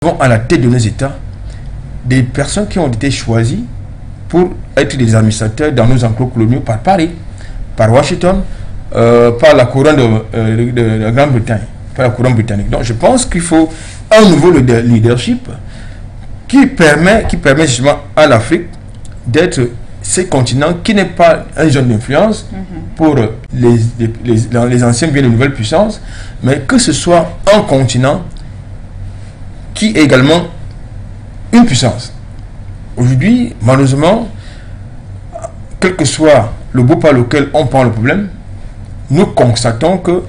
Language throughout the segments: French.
avons à la tête de nos États des personnes qui ont été choisies pour être des administrateurs dans nos enclos coloniaux par Paris, par Washington, par la couronne de la Grande-Bretagne, par la couronne britannique. Donc je pense qu'il faut un nouveau leadership qui permet justement à l'Afrique d'être ce continent qui n'est pas un zone d'influence pour les anciens bien les nouvelles puissances, mais que ce soit un continent qui est également une puissance. Aujourd'hui, malheureusement, quel que soit le bout par lequel on prend le problème, nous constatons que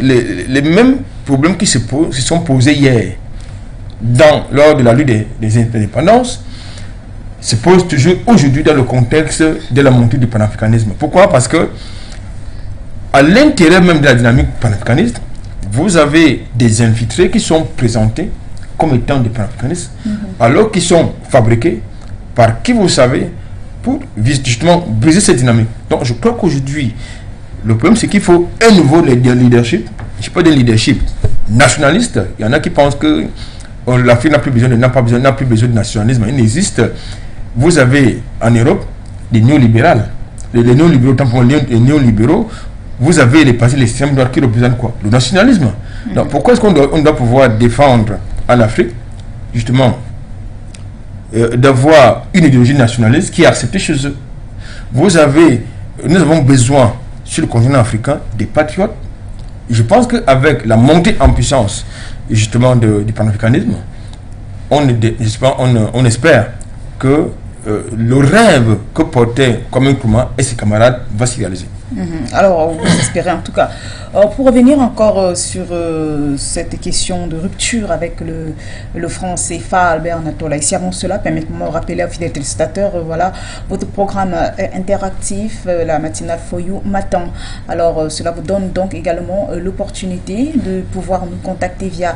les mêmes problèmes qui se sont posés hier lors de la lutte des indépendances se posent toujours aujourd'hui dans le contexte de la montée du panafricanisme. Pourquoi? Parce que à l'intérieur même de la dynamique panafricaniste, vous avez des infiltrés qui sont présentés comme étant des panafricanistes, alors qu'ils sont fabriqués par qui vous savez pour justement briser cette dynamique. Donc je crois qu'aujourd'hui, le problème c'est qu'il faut un nouveau leadership. Je ne sais pas de leadership nationaliste. Il y en a qui pensent que l'Afrique n'a plus besoin de nationalisme. Il existe. Vous avez en Europe des néolibéraux. Les néolibéraux, tant pour les néolibéraux, vous avez les partis, les systèmes droits qui représentent quoi? Le nationalisme. Donc pourquoi est-ce qu'on doit pouvoir défendre en Afrique, justement, d'avoir une idéologie nationaliste qui est acceptée chez eux? Nous avons besoin sur le continent africain des patriotes. Je pense qu'avec la montée en puissance justement du panafricanisme, on espère que le rêve que portaient Kwame Nkrumah et ses camarades va se réaliser. Alors, vous espérez en tout cas. Pour revenir encore sur cette question de rupture avec le franc CFA, Albert Natola, ici avant cela, permettez-moi de rappeler aux fidèles téléspectateurs, voilà, votre programme interactif, la matinale For You m'attend. Alors, cela vous donne donc également l'opportunité de pouvoir nous contacter via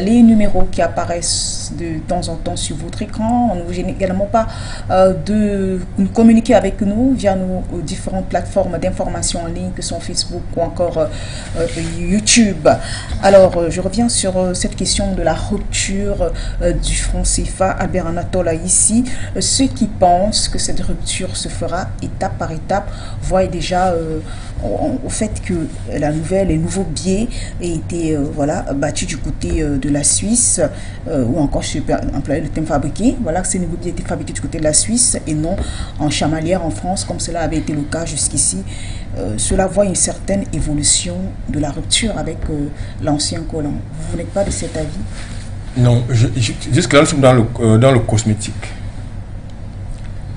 les numéros qui apparaissent de temps en temps sur votre écran. On ne vous gêne également pas de communiquer avec nous via nos différentes plateformes d'information en ligne que sont Facebook ou encore YouTube. Alors, je reviens sur cette question de la rupture du franc CFA. Albert Anatola ici, ceux qui pensent que cette rupture se fera étape par étape voient déjà au fait que les nouveaux billets aient été battus du côté de la Suisse, ou encore, je peux employer le thème fabriqué, voilà, que ces nouveaux billets étaient fabriqués du côté de la Suisse et non en chamalière en France, comme cela avait été le cas jusqu'ici. Cela voit une certaine évolution de la rupture avec l'ancien colon. Vous n'êtes pas de cet avis? Non, jusque-là, nous sommes dans le cosmétique.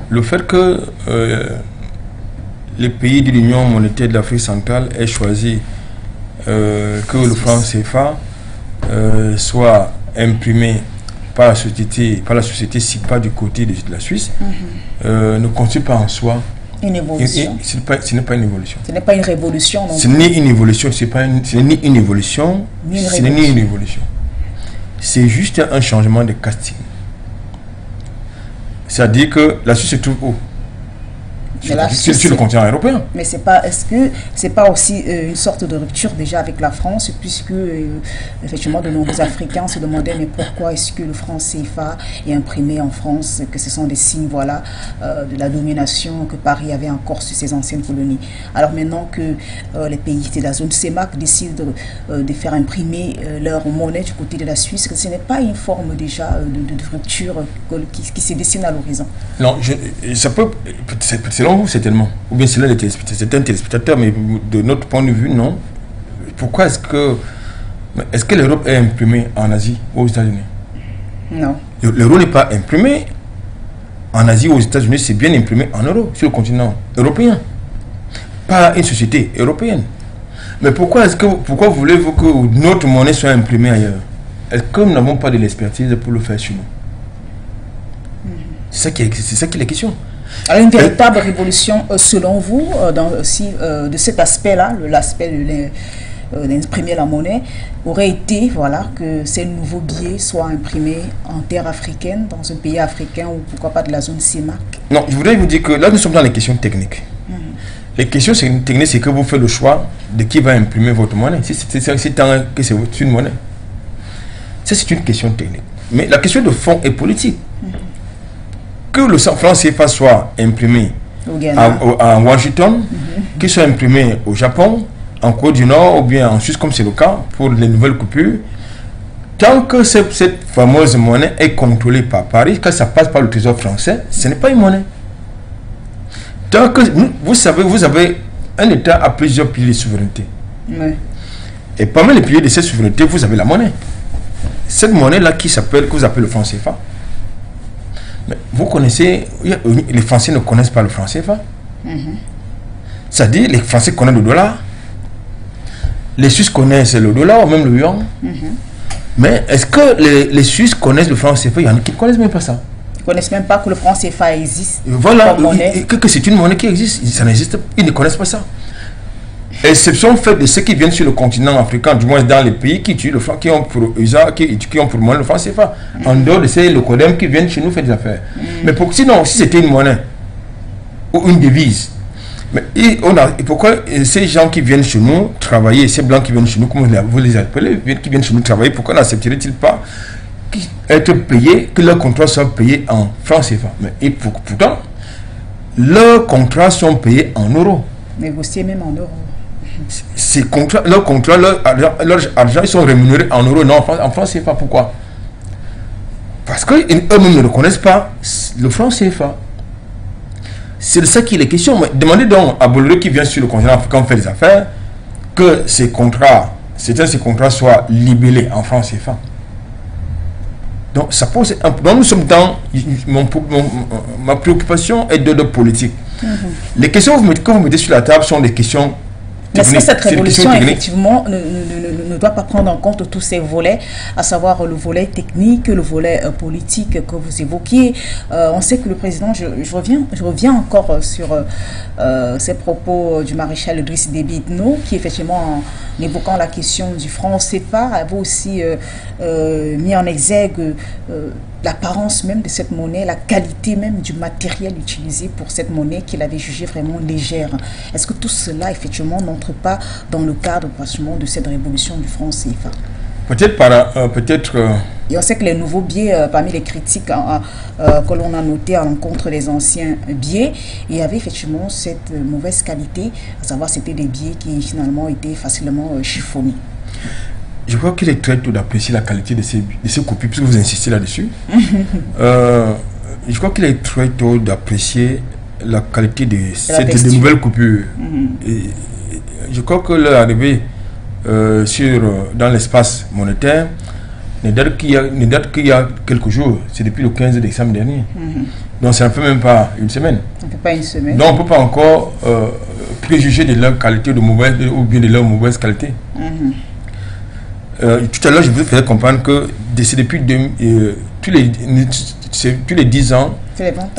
Le fait que les pays de l'Union monétaire de l'Afrique centrale aient choisi que le franc CFA soit imprimé par la société SIPA du côté de la Suisse, ne constitue pas en soi une évolution. Ce n'est pas une évolution. Ce n'est pas une révolution. Ce n'est ni une évolution, ce n'est ni une évolution, ce n'est ni une évolution. C'est juste un changement de casting. C'est-à-dire que la Suisse se trouve où? Sur le continent européen. Mais est-ce que c'est pas aussi une sorte de rupture déjà avec la France, puisque effectivement de nombreux Africains se demandaient mais pourquoi est-ce que le franc CFA est imprimé en France, que ce sont des signes de la domination que Paris avait encore sur ses anciennes colonies. Alors maintenant que les pays de la zone CEMAC décident de faire imprimer leur monnaie du côté de la Suisse, que ce n'est pas une forme déjà de rupture qui se dessine à l'horizon? Non, ça peut, selon vous certainement, ou bien selon certains téléspectateurs, mais de notre point de vue, non. Pourquoi est-ce que l'Europe est imprimée en Asie ou aux États-Unis? Non. L'euro n'est pas imprimé en Asie ou aux États-Unis, c'est bien imprimé en euros sur le continent européen, pas une société européenne. Mais pourquoi voulez-vous que notre monnaie soit imprimée ailleurs? Est-ce que nous n'avons pas de l'expertise pour le faire chez nous? C'est ça qui est la question. Alors une véritable révolution, selon vous, de cet aspect-là, l'aspect d'imprimer la monnaie, aurait été que ces nouveaux billets soient imprimés en terre africaine, dans un pays africain ou pourquoi pas de la zone CEMAC? Non, je voudrais vous dire que là nous sommes dans les questions techniques. Les questions techniques, c'est que vous faites le choix de qui va imprimer votre monnaie. Si c'est une monnaie. Ça, c'est une question technique. Mais la question de fond est politique. Que le franc CFA soit imprimé à Washington, qu'il soit imprimé au Japon, en Corée du Nord ou bien en Suisse, comme c'est le cas pour les nouvelles coupures, tant que cette fameuse monnaie est contrôlée par Paris, quand ça passe par le trésor français, ce n'est pas une monnaie. Tant que, vous savez, vous avez un État à plusieurs piliers de souveraineté. Oui. Et parmi les piliers de cette souveraineté, vous avez la monnaie. Cette monnaie-là que vous appelez le franc CFA. Mais vous connaissez, les Français ne connaissent pas le franc CFA. C'est-à-dire, les Français connaissent le dollar. Les Suisses connaissent le dollar ou même le yuan. Mais est-ce que les Suisses connaissent le franc CFA? Il y en a qui ne connaissent même pas ça. Ils ne connaissent même pas que le franc CFA existe. Voilà, que c'est une monnaie qui existe. Ça n'existe pas. Ils ne connaissent pas ça. Exception faite de ceux qui viennent sur le continent africain, du moins dans les pays qui utilisent le franc, qui ont pour monnaie le franc CFA. En dehors de ces locodèmes qui viennent chez nous faire des affaires. Mais sinon, si c'était une monnaie ou une devise, mais pourquoi ces gens qui viennent chez nous travailler, ces blancs qui viennent chez nous, comment vous les appelez, qui viennent chez nous travailler, pourquoi n'accepteraient-ils pas être payés, que leurs contrats soient payés en francs CFA? Mais pourtant, leurs contrats sont payés en euros. Négociés même en euros. Leurs contrats, leur argent, ils sont rémunérés en euros, non en francs CFA. Pourquoi? Parce qu'eux-mêmes ne reconnaissent pas le franc CFA. C'est de ça qu'il est question. Mais demandez donc à Bolloré qui vient sur le continent africain faire des affaires que certains de ces contrats soient libellés en francs CFA. Donc ça pose un problème. Nous sommes dans ma préoccupation est de politique. Les questions que vous mettez sur la table sont des questions. Est-ce que cette révolution, effectivement, ne doit pas prendre en compte tous ces volets, à savoir le volet technique, le volet politique que vous évoquiez? On sait que le président, je reviens encore sur ces propos du maréchal Idriss Déby Itno, qui effectivement, en évoquant la question du franc CFA, avait aussi mis en exergue l'apparence même de cette monnaie, la qualité même du matériel utilisé pour cette monnaie qu'il avait jugée vraiment légère. Est-ce que tout cela, effectivement, n'entre pas dans le cadre pratiquement de cette révolution du franc CFA? Peut-être. Et on sait que les nouveaux billets, parmi les critiques que l'on a notées à l'encontre des anciens billets, il y avait effectivement cette mauvaise qualité, à savoir c'était des billets qui finalement étaient facilement chiffonnés. Je crois qu'il est très tôt d'apprécier la qualité de ces copies, puisque vous insistez là-dessus. Je crois qu'il est très tôt d'apprécier la qualité de nouvelles coupures. Et je crois que leur arrivée dans l'espace monétaire ne date qu'il y a quelques jours. C'est depuis le 15 décembre dernier. Donc ça ne fait même pas une semaine. Ça ne fait pas une semaine. Donc on ne peut pas encore préjuger de leur qualité ou bien de leur mauvaise qualité. Tout à l'heure, je vous faisais comprendre que c'est depuis tous les 10 ans, tous les 20 ans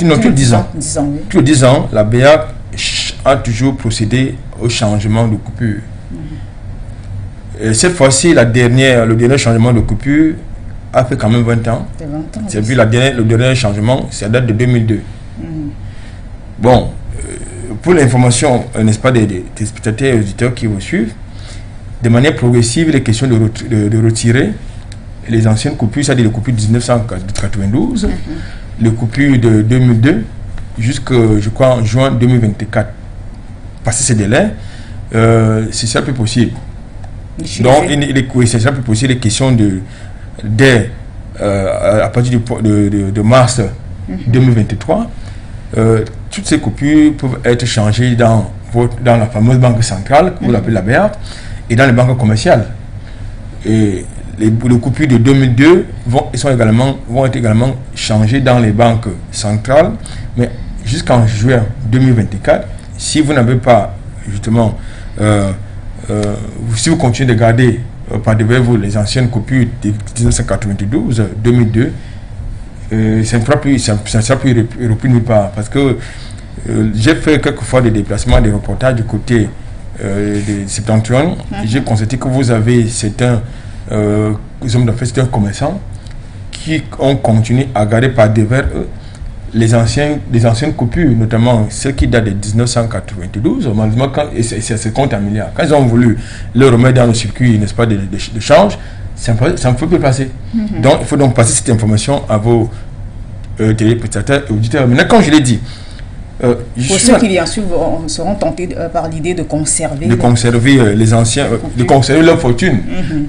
non, tous les 10 ans, 10 ans, oui. tous les 10 ans, la BEAC a toujours procédé au changement de coupure. Cette fois-ci, le dernier changement de coupure a fait quand même 20 ans. C'est vu le dernier changement, ça date de 2002. Bon, pour l'information, n'est-ce pas, des spectateurs et auditeurs qui vous suivent, de manière progressive, les questions de retirer les anciennes coupures, c'est-à-dire les coupures de 1992, les coupures de 2002, jusqu'à, je crois, en juin 2024. Passer ces délais, c'est ça plus possible. Donc, c'est ça plus possible, les questions à partir de mars 2023, toutes ces coupures peuvent être changées dans la fameuse banque centrale, que vous appelez la BEAC, et dans les banques commerciales. Et les coupures de 2002 vont être également changées dans les banques centrales, mais jusqu'en juin 2024, si vous n'avez pas justement, si vous continuez de garder par devant vous les anciennes coupures de 1992, 2002, ça ne sera plus repris nulle part. Parce que j'ai fait quelquefois des déplacements, des reportages du côté des septentrions. J'ai constaté que vous avez certains hommes d'affaires, certains commerçants qui ont continué à garder par devers eux les anciennes coupures, notamment celles qui datent de 1992. Malheureusement, ça se compte en milliards. Quand ils ont voulu le remettre dans le circuit, n'est-ce pas, de change, ça ne peut plus passer. Donc, il faut donc passer cette information à vos téléspectateurs et auditeurs. Maintenant, comme je l'ai dit, pour ceux qui bien sûr seront tentés par l'idée de conserver les anciens, de conserver leur fortune,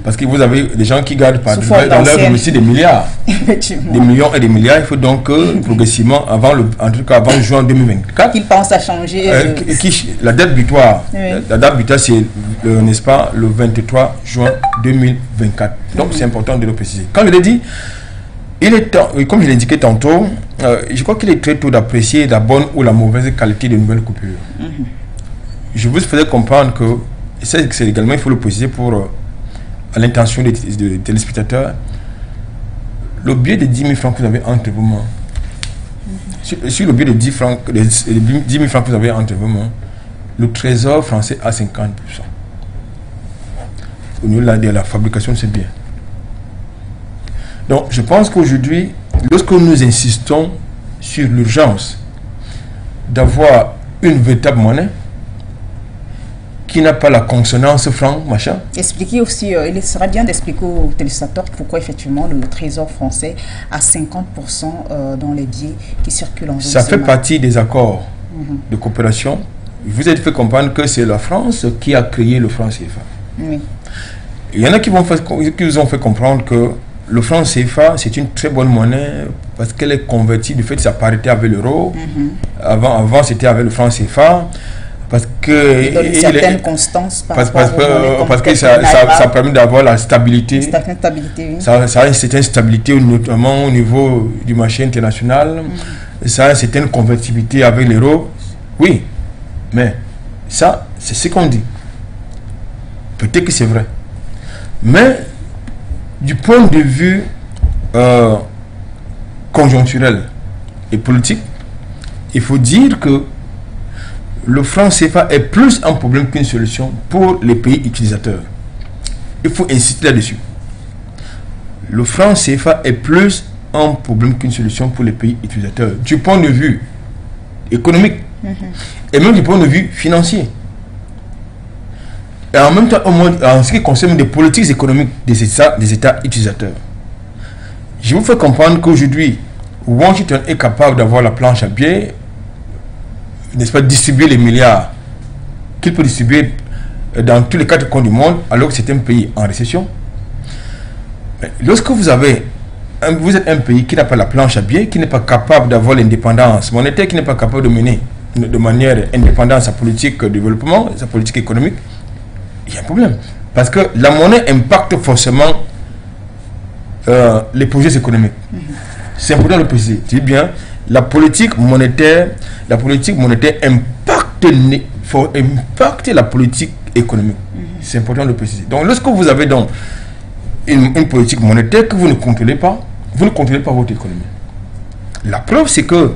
parce que vous avez des gens qui gardent dans leur domicile des milliards, des millions et des milliards. Il faut donc progressivement, en tout cas avant juin 2024, qu'ils pensent à changer. La date butoir, la date butoir, c'est n'est-ce pas, le 23 juin 2024. Donc c'est important de le préciser. Comme je l'ai dit, il est temps, comme je l'ai indiqué tantôt, je crois qu'il est très tôt d'apprécier la bonne ou la mauvaise qualité de nouvelles coupures. Je vous faisais comprendre que, c'est également, il faut le préciser à l'intention des téléspectateurs, le billet de 10 000 francs que vous avez entre vos mains, sur le billet de 10 000 francs que vous avez entre vos mains, le trésor français a 50% au niveau de la fabrication de ce billet. Donc, je pense qu'aujourd'hui, lorsque nous insistons sur l'urgence d'avoir une véritable monnaie qui n'a pas la consonance franc, machin. Expliquez aussi, il serait bien d'expliquer aux téléspectateurs pourquoi effectivement le trésor français a 50% dans les billets qui circulent en Ça fait partie des accords de coopération. Vous avez fait comprendre que c'est la France qui a créé le franc CFA. Oui. Il y en a qui vous ont fait comprendre que le franc CFA, c'est une très bonne monnaie parce qu'elle est convertie du fait de sa parité avec l'euro. Avant, c'était avec le franc CFA. Parce que il donne une certaine constance parce que ça permet d'avoir la stabilité. Oui. Ça a une certaine stabilité, notamment au niveau du marché international. Ça a une certaine convertibilité avec l'euro. Oui, mais ça, c'est ce qu'on dit. Peut-être que c'est vrai. Mais du point de vue conjoncturel et politique, il faut dire que le franc CFA est plus un problème qu'une solution pour les pays utilisateurs. Il faut insister là-dessus. Le franc CFA est plus un problème qu'une solution pour les pays utilisateurs, du point de vue économique et même du point de vue financier. Et en même temps, en ce qui concerne des politiques économiques des États utilisateurs, je vous fais comprendre qu'aujourd'hui, Washington est capable d'avoir la planche à billets, n'est-ce pas, distribuer les milliards qu'il peut distribuer dans tous les 4 coins du monde, alors que c'est un pays en récession. Mais lorsque vous êtes un pays qui n'a pas la planche à billets, qui n'est pas capable d'avoir l'indépendance monétaire, qui n'est pas capable de mener de manière indépendante sa politique de développement, sa politique économique, il y a un problème. Parce que la monnaie impacte forcément les projets économiques. C'est important de le préciser. Je dis bien, la politique monétaire impacte la politique économique. C'est important de le préciser. Donc, lorsque vous avez donc une politique monétaire que vous ne contrôlez pas votre économie. La preuve, c'est que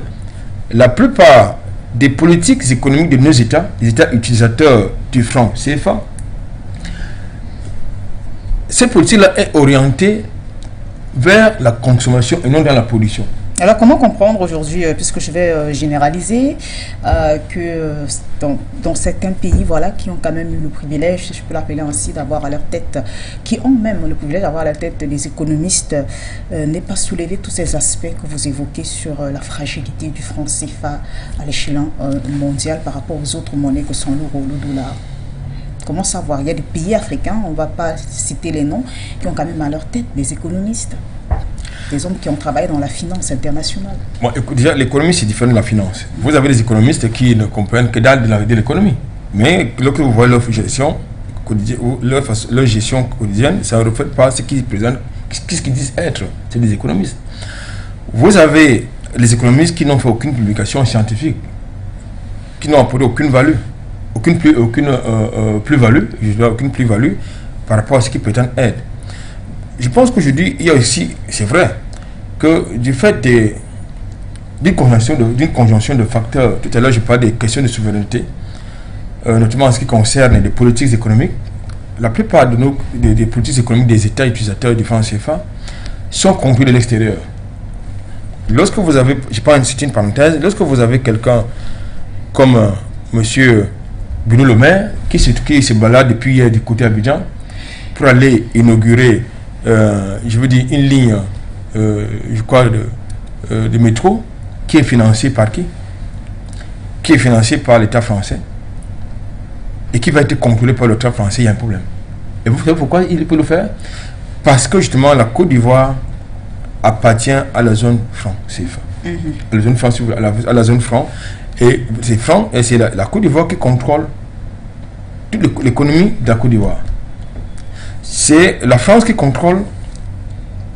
la plupart des politiques économiques de nos États, les États utilisateurs du franc CFA, cette politique-là est orientée vers la consommation et non dans la production. Alors, comment comprendre aujourd'hui, puisque je vais généraliser, que dans certains pays, voilà, qui ont quand même eu le privilège, si je peux l'appeler ainsi, d'avoir à leur tête, qui ont même le privilège d'avoir à leur tête des économistes, n'aient pas soulevé tous ces aspects que vous évoquez sur la fragilité du franc CFA à l'échelon mondial par rapport aux autres monnaies que sont l'euro, le dollar. Comment savoir? Il y a des pays africains, on ne va pas citer les noms, qui ont quand même à leur tête des économistes, des hommes qui ont travaillé dans la finance internationale. Bon, écoute, déjà, l'économie, c'est différent de la finance. Vous avez des économistes qui ne comprennent que dalle de l'économie. Mais lorsque vous voyez leur gestion quotidienne, ça ne reflète pas ce qu'ils présentent, ce qu'ils disent être. C'est des économistes. Vous avez les économistes qui n'ont fait aucune publication scientifique, qui n'ont apporté aucune value. Aucune plus-value par rapport à ce qui prétendent être. Je pense qu'aujourd'hui, il y a aussi, c'est vrai, que du fait d'une conjonction de facteurs, tout à l'heure je parlais des questions de souveraineté, notamment en ce qui concerne les politiques économiques, la plupart des politiques économiques des États utilisateurs du franc CFA sont conduits de l'extérieur. Lorsque vous avez, je prends une parenthèse, lorsque vous avez quelqu'un comme monsieur Bruno Le Maire qui se balade depuis hier du côté Abidjan pour aller inaugurer je veux dire, une ligne, je crois, de métro, qui est financée par qui? Qui est financée par l'État français et qui va être contrôlée par l'État français, il y a un problème. Et vous savez pourquoi il peut le faire? Parce que justement, la Côte d'Ivoire appartient à la zone franc CFA. À la zone franc, à la zone franc. Et c'est franc, et c'est la Côte d'Ivoire qui contrôle toute l'économie de la Côte d'Ivoire. C'est la France qui contrôle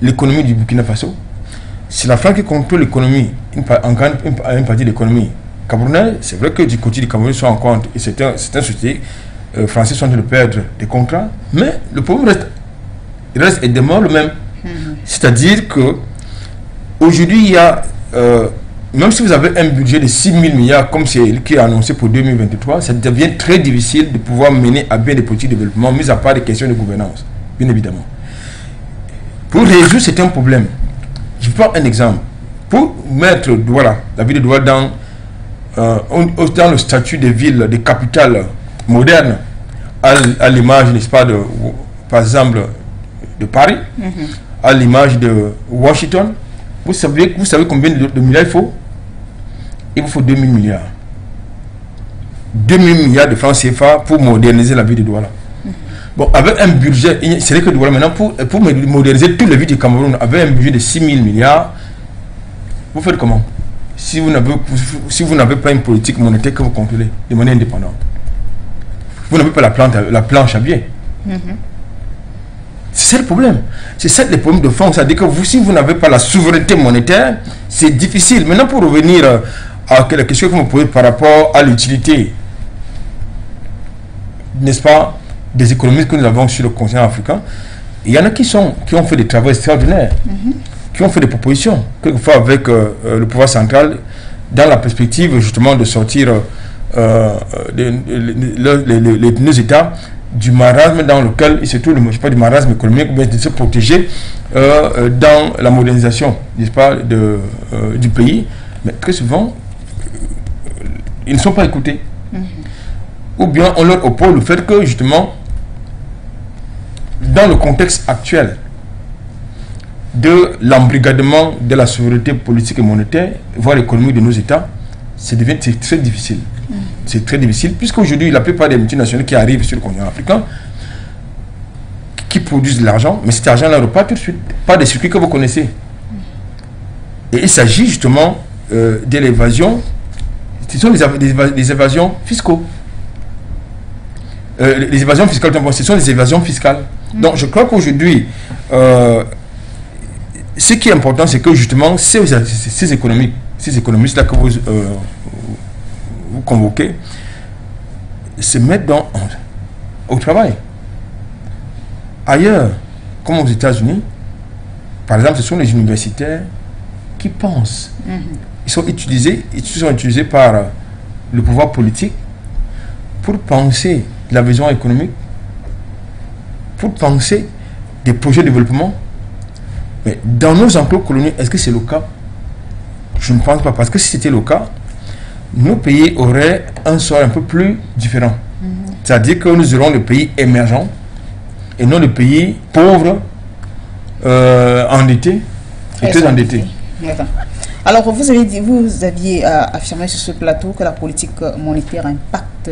l'économie du Burkina Faso. C'est la France qui contrôle l'économie, une partie de l'économie camerounaise. C'est vrai que du côté du Cameroun, sont en compte, et certaines sociétés françaises sont en train de perdre des contrats, mais le problème reste évidemment le même. C'est-à-dire que aujourd'hui, il y a, même si vous avez un budget de 6 000 milliards, comme c'est qui est annoncé pour 2023, ça devient très difficile de pouvoir mener à bien des politiques de développement, mis à part des questions de gouvernance, bien évidemment. Pour résoudre certains problèmes, je prends un exemple. Pour mettre Douala, la ville de Douala dans le statut de ville, de capitale moderne, à l'image, n'est-ce pas, par exemple, de Paris, à l'image de Washington, vous savez combien de milliards il faut? Il vous faut 2 000 milliards. 2 000 milliards de francs CFA pour moderniser la ville de Douala. Bon, avec un budget, c'est vrai que Douala maintenant, pour moderniser toute la ville du Cameroun, avec un budget de 6 000 milliards, vous faites comment? Si vous n'avez pas une politique monétaire que vous contrôlez de manière indépendante, vous n'avez pas la planche à billets. C'est ça le problème. C'est ça le problème de fond. C'est-à-dire que si vous n'avez pas la souveraineté monétaire, c'est difficile. Maintenant, pour revenir à la question que vous me posez par rapport à l'utilité, n'est-ce pas, des économistes que nous avons sur le continent africain, il y en a qui ont fait des travaux extraordinaires, qui ont fait des propositions, quelquefois avec le pouvoir central, dans la perspective justement de sortir nos États du marasme dans lequel il se trouve, je ne sais pas, du marasme économique, mais de se protéger dans la modernisation, n'est-ce pas, du pays. Mais très souvent, ils ne sont pas écoutés. Ou bien on leur oppose le fait que, justement, dans le contexte actuel de l'embrigadement de la souveraineté politique et monétaire, voire économique de nos États, c'est très difficile. C'est très difficile, puisqu'aujourd'hui, la plupart des multinationales qui arrivent sur le continent africain, qui produisent de l'argent, mais cet argent-là ne repart tout de suite, pas des circuits que vous connaissez. Et il s'agit justement de l'évasion, ce sont des évasions fiscaux. Les évasions fiscales, ce sont des évasions fiscales. Donc je crois qu'aujourd'hui, ce qui est important, c'est que justement, ces économistes-là que vous convoquez, se mettent au travail. Ailleurs, comme aux États-Unis, par exemple, ce sont les universitaires qui pensent. Ils sont utilisés par le pouvoir politique pour penser la vision économique, pour penser des projets de développement. Mais dans nos enclos coloniaux, est-ce que c'est le cas? Je ne pense pas, parce que si c'était le cas, nos pays auraient un sort un peu plus différent. C'est-à-dire que nous aurons le pays émergent et non le pays pauvre, endetté et très endetté. Alors, vous aviez affirmé sur ce plateau que la politique monétaire impacte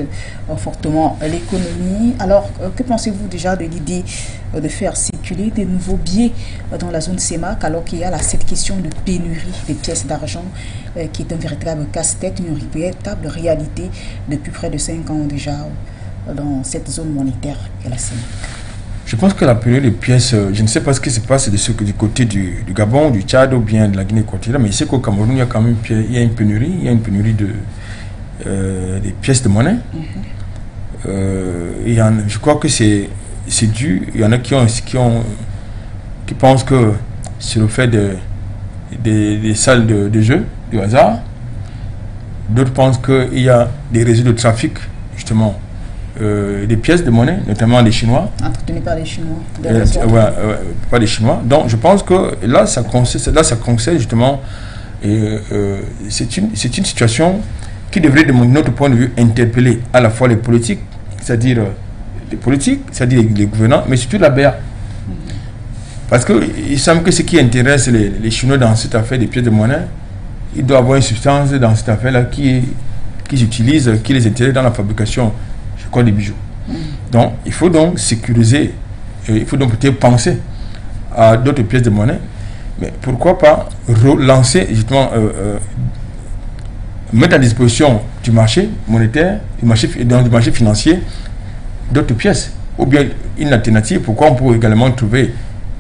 fortement l'économie. Alors, que pensez-vous déjà de l'idée de faire circuler de nouveaux billets dans la zone CEMAC, alors qu'il y a cette question de pénurie des pièces d'argent qui est un véritable casse-tête, une véritable réalité depuis près de 5 ans déjà dans cette zone monétaire qu'est la CEMAC? Je pense que la pénurie des pièces, je ne sais pas ce qui se passe du côté du Gabon, du Tchad ou bien de la Guinée équatoriale, mais je sais qu'au Cameroun, il y a quand même une pénurie des pièces de monnaie. Je crois que c'est dû, il y en a qui pensent que c'est le fait des salles de jeu, du hasard. D'autres pensent qu'il y a des réseaux de trafic, justement, des pièces de monnaie, notamment les Chinois. Entretenues par les Chinois. Pas les Chinois. Donc je pense que là, ça concerne justement, c'est une situation qui devrait, de notre point de vue, interpeller à la fois les politiques, c'est-à-dire les gouvernants, mais surtout la BA. Parce qu'il semble que ce qui intéresse les Chinois dans cette affaire des pièces de monnaie, il doit y avoir une substance dans cette affaire-là qu'ils utilisent, qui les intéresse dans la fabrication, je crois, des bijoux. Donc, il faut donc sécuriser, il faut donc peut-être penser à d'autres pièces de monnaie, mais pourquoi pas relancer, justement, mettre à disposition du marché monétaire, du marché financier, d'autres pièces, ou bien une alternative. Pourquoi on pourrait également trouver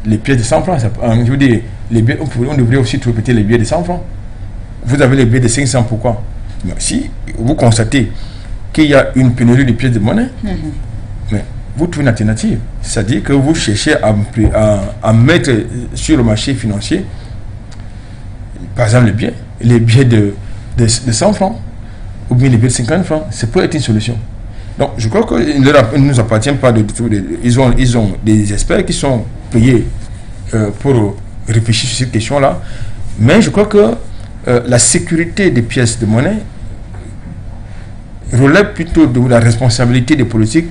les pièces de 100 francs. Je veux dire, on devrait aussi trouver peut-être les billets de 100 francs. Vous avez les billets de 500, pourquoi? Si vous constatez qu'il y a une pénurie de pièces de monnaie, mais vous trouvez une alternative. C'est-à-dire que vous cherchez à mettre sur le marché financier, par exemple, les billets de 100 francs, ou bien les billets de 50 francs. Ça peut être une solution. Donc, je crois qu'il ne nous appartient pas de tout. Ils ont des experts qui sont payés pour réfléchir sur cette question-là. Mais je crois que la sécurité des pièces de monnaie relève plutôt de la responsabilité des politiques,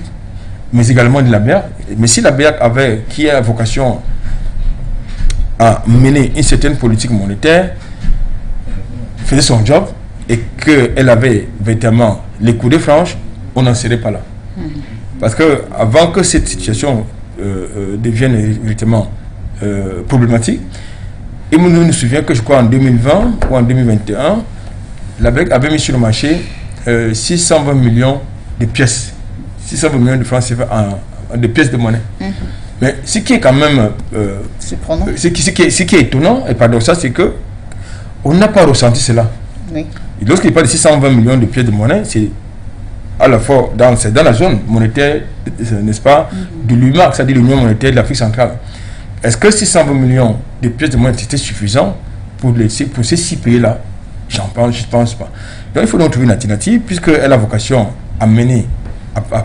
mais également de la BEAC. Mais si la BEAC qui a vocation à mener une certaine politique monétaire, faisait son job et qu'elle avait véritablement les coups de franche, on n'en serait pas là. Parce que avant que cette situation devienne véritablement problématique, et nous nous souvenons que je crois en 2020 ou en 2021, la BEAC avait mis sur le marché 620 millions de pièces, 620 millions de francs CFA de pièces de monnaie. Mais ce qui est quand même ce qui est étonnant et paradoxal, c'est que on n'a pas ressenti cela. Oui. Lorsqu'il parle de 620 millions de pièces de monnaie, c'est à la fois dans la zone monétaire, n'est-ce pas, de l'UMA, c'est-à-dire l'Union monétaire de l'Afrique centrale. Est-ce que 620 millions de pièces de monnaie c'était suffisant pour ces 6 pays-là? Je ne pense pas. Donc il faut donc trouver une alternative, puisqu'elle a vocation à mener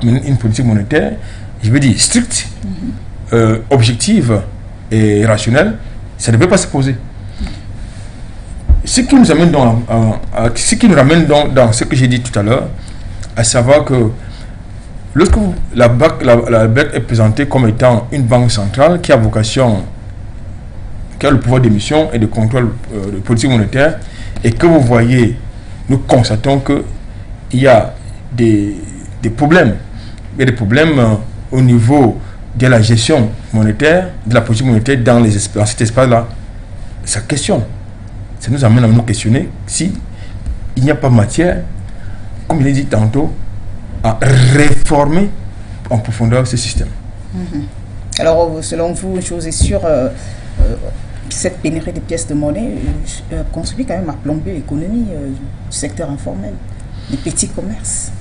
une politique monétaire, je veux dire, stricte, objective et rationnelle. Ça ne peut pas se poser. Ce qui nous amène dans ce que j'ai dit tout à l'heure, à savoir que lorsque la BEAC est présentée comme étant une banque centrale qui a vocation, qui a le pouvoir d'émission et de contrôle de politique monétaire, et que vous voyez, nous constatons qu'il y a des problèmes. Il y a des problèmes au niveau de la gestion monétaire, de la politique monétaire dans cet espace-là. Ça questionne. Ça nous amène à nous questionner si il n'y a pas matière, comme je l'ai dit tantôt, à réformer en profondeur ce système. Alors, selon vous, une chose est sûre, cette pénurie de pièces de monnaie contribue quand même à plomber l'économie du secteur informel, des petits commerces.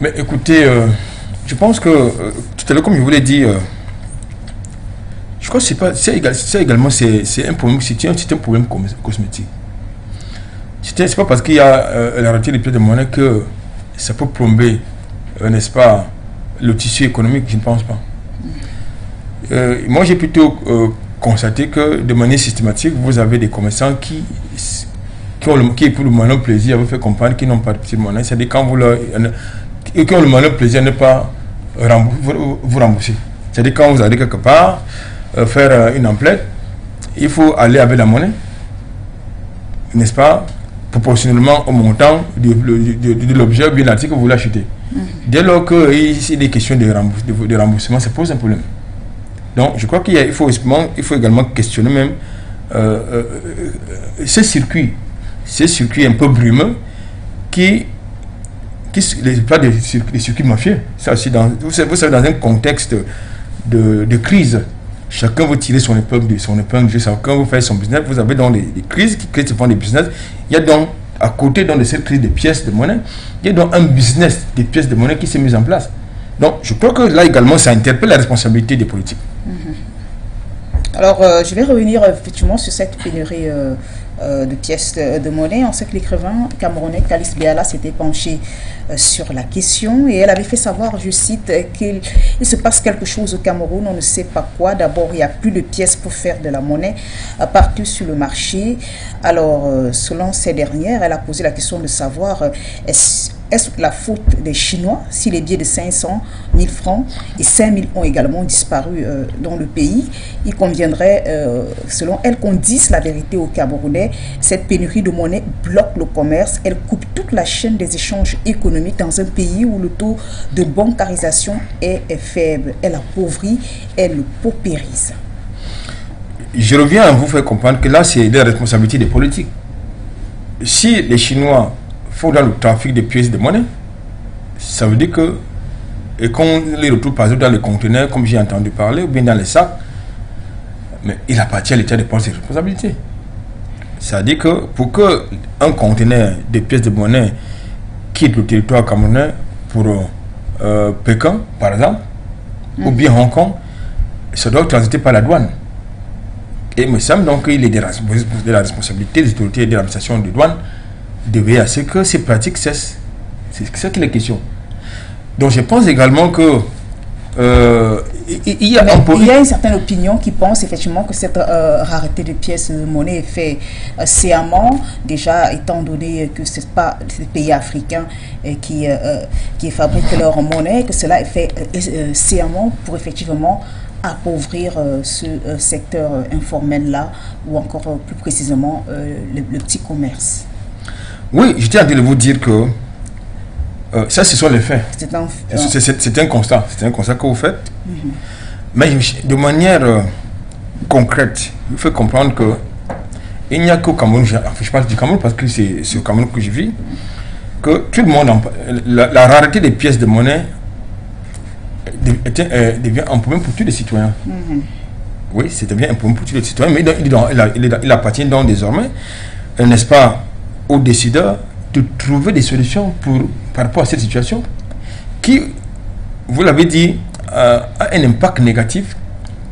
Mais écoutez, je pense que, tout à l'heure, comme je vous l'ai dit, je crois que c'est également un problème, c'est un problème cosmétique. C'est pas parce qu'il y a la rareté des pièces de monnaie que ça peut plomber, n'est-ce pas, le tissu économique, je ne pense pas. Moi, j'ai plutôt constaté que de manière systématique, vous avez des commerçants qui pour le malin plaisir à vous faire comprendre qu'ils n'ont pas de pièces de monnaie. C'est-à-dire qui ont le malin plaisir à ne pas vous rembourser. C'est-à-dire quand vous allez quelque part faire une emplette, il faut aller avec la monnaie, n'est-ce pas, proportionnellement au montant de l'objet ou bien l'article que vous voulez acheter. Dès lors qu'il y a des questions de remboursement, ça pose un problème. Donc je crois qu'il faut également questionner même ces circuits un peu brumeux les circuits mafieux. Ça aussi, vous savez, dans un contexte de crise, chacun veut tirer son épingle de chacun veut faire son business. Vous avez donc des crises qui créent des business. Il y a donc, à côté de cette crise des pièces de monnaie, il y a donc un business des pièces de monnaie qui s'est mis en place. Donc, je crois que là également, ça interpelle la responsabilité des politiques. Alors, je vais revenir effectivement sur cette pénurie de pièces de monnaie. On sait que l'écrivain camerounais Kalice Béala s'était penché sur la question et elle avait fait savoir, je cite, qu'il se passe quelque chose au Cameroun, on ne sait pas quoi. D'abord, il n'y a plus de pièces pour faire de la monnaie partout sur le marché. Alors, selon ces dernières, elle a posé la question de savoir est-ce est-ce la faute des Chinois si les billets de 500 000 francs et 5 000 ont également disparu dans le pays? Il conviendrait, selon elle, qu'on dise la vérité aux Camerounais. Cette pénurie de monnaie bloque le commerce, elle coupe toute la chaîne des échanges économiques dans un pays où le taux de bancarisation est faible. Elle appauvrit, elle le paupérise. Je reviens à vous faire comprendre que là, c'est la responsabilité des politiques. Si les Chinois font dans le trafic des pièces de monnaie, ça veut dire que, et qu'on les retrouve par exemple dans les conteneurs, comme j'ai entendu parler, ou bien dans les sacs, mais il appartient à l'État de prendre ses responsabilités. C'est-à-dire que pour qu'un conteneur de pièces de monnaie quitte le territoire camerounais pour Pékin, par exemple, ou bien Hong Kong, ça doit transiter par la douane. Et il me semble donc qu'il est de la responsabilité des autorités de l'administration de douane de veiller à ce que ces pratiques cessent. C'est ça qui est la question. Donc je pense également que il y a une certaine opinion qui pense effectivement que cette rareté de pièces de monnaie est faite sciemment, déjà étant donné que ce n'est pas les pays africains qui fabriquent leur monnaie, que cela est fait sciemment pour effectivement appauvrir ce secteur informel-là, ou encore plus précisément le petit commerce. Oui, je tiens à vous dire que ça, ce sont les faits. C'est un constat. C'est un constat que vous faites. Mais de manière concrète, il faut comprendre que il n'y a qu'au Cameroun, je parle du Cameroun parce que c'est au Cameroun que je vis, que tout le monde, la rareté des pièces de monnaie devient un problème pour tous les citoyens. Oui, c'est devient un problème pour tous les citoyens, mais il appartient donc désormais, n'est-ce pas, aux décideurs de trouver des solutions par rapport à cette situation qui, vous l'avez dit, a un impact négatif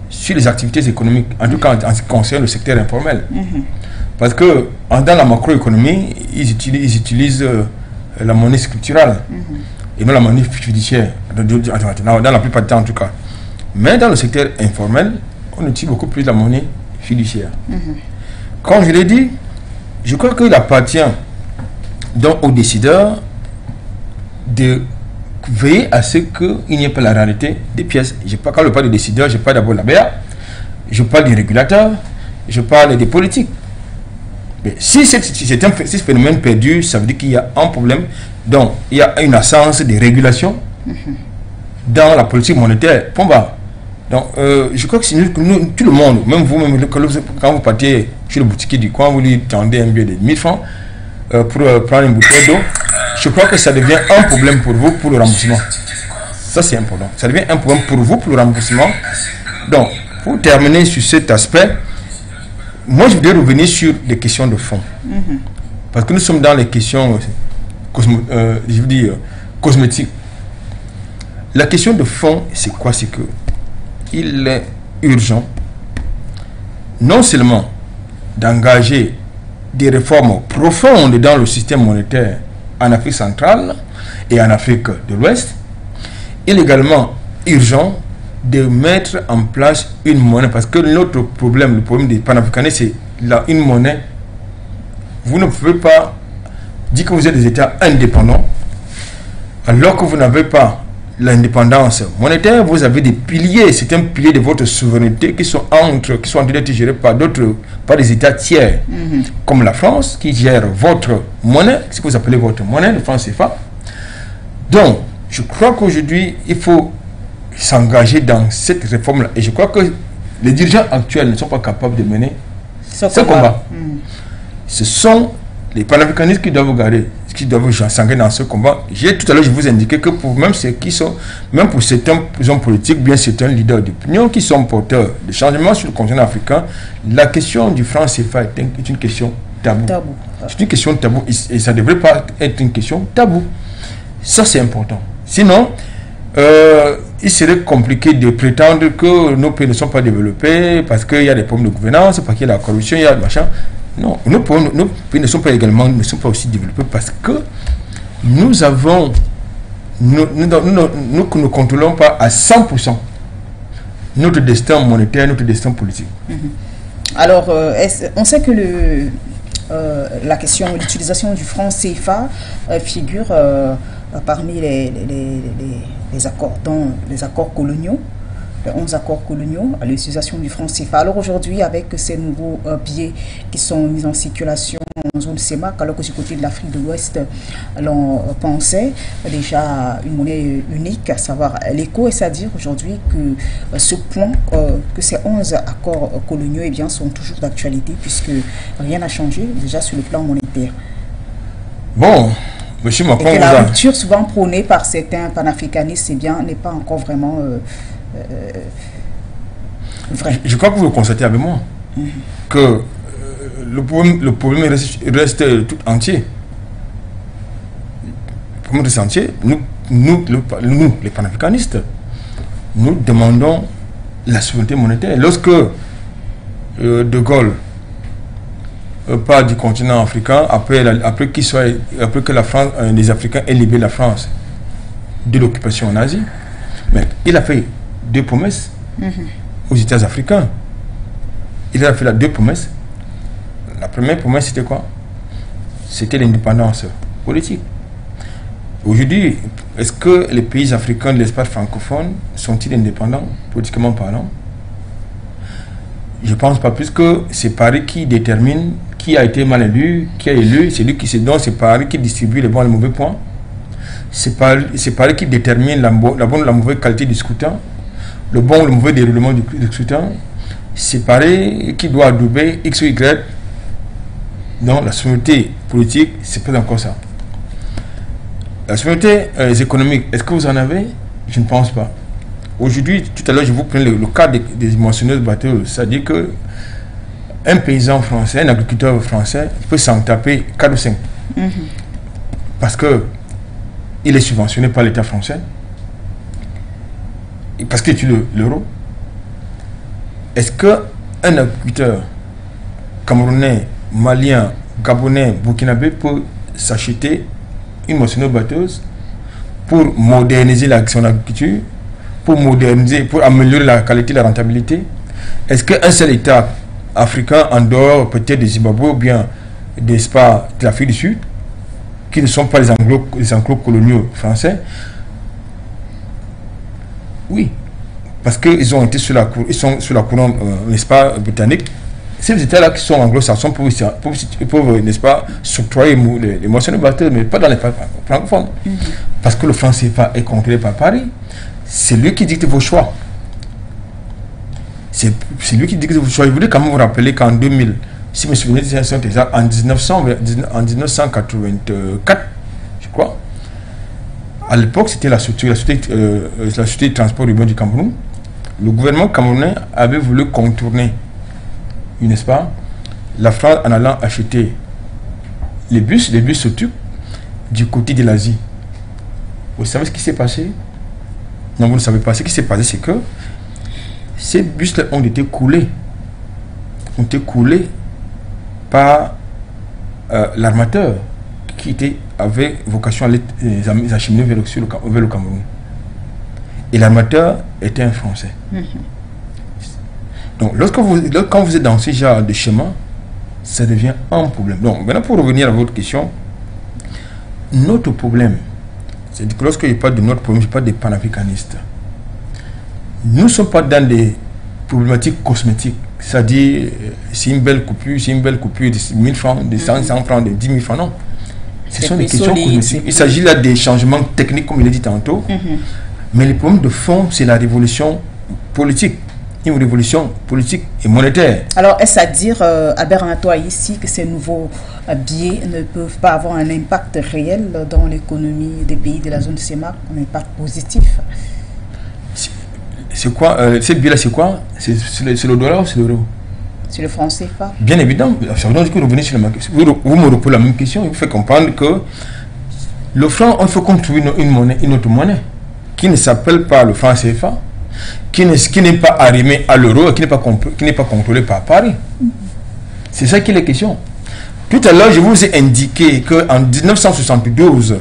sur les activités économiques, en tout cas en ce qui concerne le secteur informel. Parce que dans la macroéconomie, ils utilisent la monnaie scripturale et non la monnaie fiduciaire, dans la plupart du temps en tout cas. Mais dans le secteur informel, on utilise beaucoup plus la monnaie fiduciaire. Comme je l'ai dit, je crois qu'il appartient donc aux décideurs de veiller à ce qu'il n'y ait pas la rareté des pièces. Quand je parle de décideurs, je parle d'abord de la BA, je parle des régulateurs, je parle des politiques. Mais si ce phénomène perdure, ça veut dire qu'il y a un problème. Donc, il y a une absence de régulation dans la politique monétaire. Point barre. Donc, je crois que tout le monde, même vous, quand vous partez chez le boutiquier du coin, vous lui tendez un billet de 1000 francs pour prendre une bouteille d'eau, je crois que ça devient un problème pour vous pour le remboursement. Ça, c'est important. Ça devient un problème pour vous pour le remboursement. Donc, pour terminer sur cet aspect, moi, je voudrais revenir sur des questions de fond. Parce que nous sommes dans les questions cosmétiques. La question de fond, c'est quoi? C'est que il est urgent non seulement d'engager des réformes profondes dans le système monétaire en Afrique centrale et en Afrique de l'Ouest, il est également urgent de mettre en place une monnaie, parce que notre problème, le problème des panafricanistes, c'est une monnaie. Vous ne pouvez pas dire que vous êtes des États indépendants alors que vous n'avez pas l'indépendance monétaire. Vous avez des piliers, c'est un pilier de votre souveraineté qui sont en train d'être gérés par des États tiers, comme la France, qui gère votre monnaie, ce que vous appelez votre monnaie, le franc CFA. Donc, je crois qu'aujourd'hui, il faut s'engager dans cette réforme-là. Et je crois que les dirigeants actuels ne sont pas capables de mener ce combat. Ce sont les panafricanistes qui doivent garder, qui doivent s'engager dans ce combat. Tout à l'heure, je vous indiquais que pour même ceux qui sont, même pour certains hommes politiques, bien certains leaders d'opinion qui sont porteurs de changements sur le continent africain, la question du franc CFA est une question taboue. C'est une question taboue et ça ne devrait pas être une question taboue. Ça, c'est important. Sinon, il serait compliqué de prétendre que nos pays ne sont pas développés parce qu'il y a des problèmes de gouvernance, parce qu'il y a la corruption, il y a le machin. Non, nos pays ne sont pas aussi développés parce que nous ne contrôlons pas à 100% notre destin monétaire, notre destin politique. Alors, on sait que la question de l'utilisation du franc CFA figure parmi les accords, dans les accords coloniaux, les 11 accords coloniaux, à l'utilisation du franc CFA. Alors aujourd'hui, avec ces nouveaux billets qui sont mis en circulation en zone CEMAC, alors que du côté de l'Afrique de l'Ouest, l'on pensait déjà à une monnaie unique, à savoir l'éco, et c'est-à-dire aujourd'hui que ce point, que ces 11 accords coloniaux, eh bien, sont toujours d'actualité, puisque rien n'a changé déjà sur le plan monétaire. Bon, monsieur Macron, et que la rupture souvent prônée par certains panafricanistes, eh bien, n'est pas encore vraiment vrai. Je crois que vous le constatez avec moi, que le problème reste tout entier. Le problème reste entier. Nous, les panafricanistes, nous demandons la souveraineté monétaire. Lorsque De Gaulle part du continent africain, après que la France, les Africains aient libéré la France de l'occupation en Asie, mais il a fait deux promesses aux États africains. Il a fait deux promesses. La première promesse, c'était quoi? C'était l'indépendance politique. Aujourd'hui, est-ce que les pays africains de l'espace francophone sont-ils indépendants, politiquement parlant? Je ne pense pas, plus que c'est Paris qui détermine qui a été mal élu, qui a élu, c'est lui qui se donne, c'est Paris qui distribue les bons et les mauvais points. C'est Paris qui détermine la bonne ou la mauvaise qualité du scrutin, le bon ou le mauvais déroulement du scrutin. C'est Paris qui doit adouber X ou Y. Donc la souveraineté politique, c'est pas encore ça. La souveraineté économique, est-ce que vous en avez? Je ne pense pas. Aujourd'hui, tout à l'heure, je vous prends le cas des moissonneuses batteuses. C'est-à-dire que un paysan français, un agriculteur français peut s'en taper 4 ou 5. Parce que il est subventionné par l'État français. Et parce qu'il utilise l'euro. Est-ce qu'un agriculteur camerounais, malien, gabonais, burkinabé peut s'acheter une moissonneuse batteuse pour moderniser son agriculture, pour améliorer la qualité et la rentabilité? Est-ce qu'un seul État africain, en dehors peut-être du Zimbabwe ou bien de l'Afrique du Sud, qui ne sont pas les anglo-coloniaux français? Oui, parce qu'ils ont été sous la couronne, n'est-ce pas, britannique. Ces États-là qui sont anglo-saxons peuvent, n'est-ce pas, s'octroyer les moissonneuses batteuses, mais pas dans les francophones. Parce que le franc CFA est contrôlé par Paris. C'est lui qui dicte vos choix. C'est lui qui dicte vos choix. Je voulais quand même vous rappeler qu'en 2000, si mes souvenirs sont exacts, en 1984, je crois, à l'époque, c'était la société de transport urbain du Cameroun. Le gouvernement camerounais avait voulu contourner, n'est-ce pas, la France en allant acheter les bus surtout du côté de l'Asie. Vous savez ce qui s'est passé? Non, vous ne savez pas. Ce qui s'est passé, c'est que ces bus-là ont été coulés par l'armateur qui avait vocation à les acheminer vers le Cameroun. Et l'armateur était un Français. Donc, quand vous êtes dans ce genre de chemin, ça devient un problème. Donc, maintenant, pour revenir à votre question, notre problème, c'est que lorsque je parle de notre problème, je parle des panafricanistes. Nous ne sommes pas dans des problématiques cosmétiques, c'est-à-dire c'est une belle coupure de 1000 francs, de 100 francs, de 10 000 francs, non. Ce sont des questions cosmétiques. Il s'agit là des changements techniques, comme il a dit tantôt, mais le problème de fond, c'est la révolution politique. Une révolution politique et monétaire. Alors, est-ce à dire, Albert Anatoa, ici, que ces nouveaux billets ne peuvent pas avoir un impact réel dans l'économie des pays de la zone CEMAC, un impact positif? C'est quoi ces billets-là, c'est quoi? C'est le dollar ou c'est l'euro? C'est le franc CFA. Bien évidemment. Ça veut dire que vous revenez sur vous me reposez la même question. Il vous fait comprendre que le franc, il faut qu'on trouve une autre monnaie qui ne s'appelle pas le franc CFA, qui n'est pas arrimé à l'euro et qui n'est pas contrôlé par Paris. C'est ça qui est la question. Tout à l'heure, je vous ai indiqué qu'en 1972,